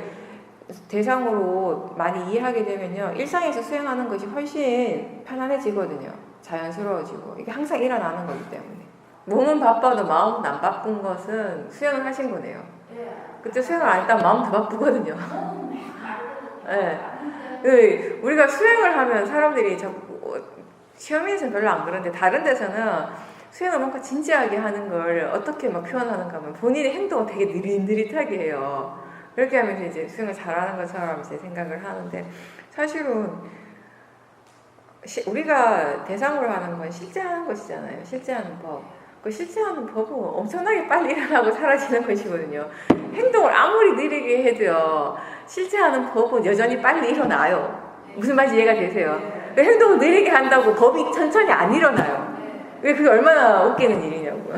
대상으로 많이 이해하게 되면요, 일상에서 수행하는 것이 훨씬 편안해지거든요. 자연스러워지고. 이게 항상 일어나는 거기 때문에. 몸은 바빠도 마음은 안 바쁜 것은 수행을 하신 거네요. 그때 수행을 안 했다면 마음 더 바쁘거든요. 네. 우리가 수행을 하면 사람들이 자꾸, 시험에서는 별로 안 그런데 다른 데서는 수행을 뭔가 진지하게 하는 걸 어떻게 막 표현하는가 하면 본인의 행동을 되게 느릿느릿하게 해요. 그렇게 하면서 이제 수행을 잘하는 것처럼 이제 생각을 하는데, 사실은 우리가 대상으로 하는 건 실제하는 것이잖아요. 실제하는 법. 그 실제하는 법은 엄청나게 빨리 일어나고 사라지는 것이거든요. 행동을 아무리 느리게 해도요, 실제하는 법은 여전히 빨리 일어나요. 무슨 말인지 이해가 되세요? 행동을 느리게 한다고 법이 천천히 안 일어나요. 왜 그게 얼마나 웃기는 일이냐고.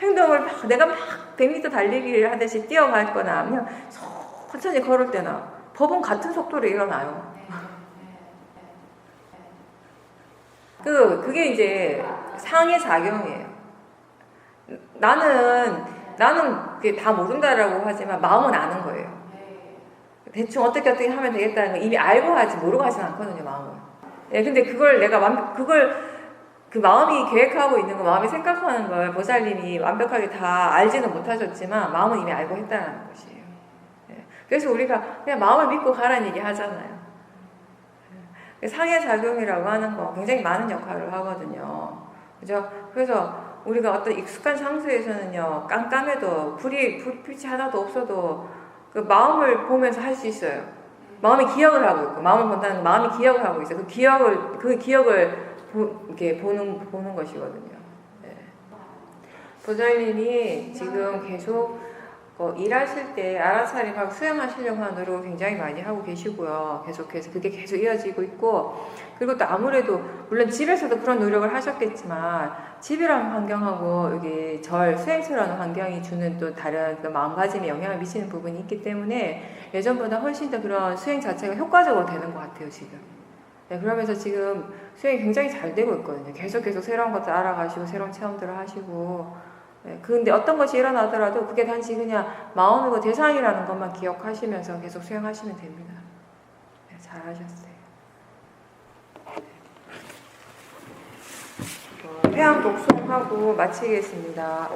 행동을 막 내가 막 100m 달리기를 하듯이 뛰어갔거나 그냥 천천히 걸을 때나 법은 같은 속도로 일어나요. 그게 이제 상해 작용이에요. 나는 그게 다 모른다라고 하지만 마음은 아는 거예요. 대충 어떻게 하면 되겠다는 걸 이미 알고 하지 모르고 하진 않거든요, 마음은. 예, 근데 그걸 내가 그 마음이 계획하고 있는 거, 마음이 생각하는 걸 보살님이 완벽하게 다 알지는 못하셨지만 마음은 이미 알고 했다는 것이에요. 예, 그래서 우리가 그냥 마음을 믿고 가라는 얘기 하잖아요. 상해작용이라고 하는 거 굉장히 많은 역할을 하거든요. 그죠? 그래서 우리가 어떤 익숙한 상수에서는요, 깜깜해도 불빛이 하나도 없어도 그 마음을 보면서 할 수 있어요. 마음이 기억을 하고 있고, 마음을 본다는 건 마음이 기억을 하고 있어요. 그 기억을 이렇게 보는 것이거든요. 네. 보살님이 지금 계속 일하실 때 알아차림하고 수행하시려고 하는 노력을 굉장히 많이 하고 계시고요. 계속해서 그게 계속 이어지고 있고, 그리고 또 아무래도 물론 집에서도 그런 노력을 하셨겠지만 집이라는 환경하고 여기 수행처라는 환경이 주는 또 다른 그 마음가짐에 영향을 미치는 부분이 있기 때문에 예전보다 훨씬 더 그런 수행 자체가 효과적으로 되는 것 같아요, 지금. 네, 그러면서 지금 수행이 굉장히 잘 되고 있거든요. 계속 새로운 것들 알아가시고 새로운 체험들을 하시고. 네, 근데 어떤 것이 일어나더라도 그게 단지 그냥 마음이고 대상이라는 것만 기억하시면서 계속 수행하시면 됩니다. 네, 잘하셨어요. 회양 독송하고 마치겠습니다.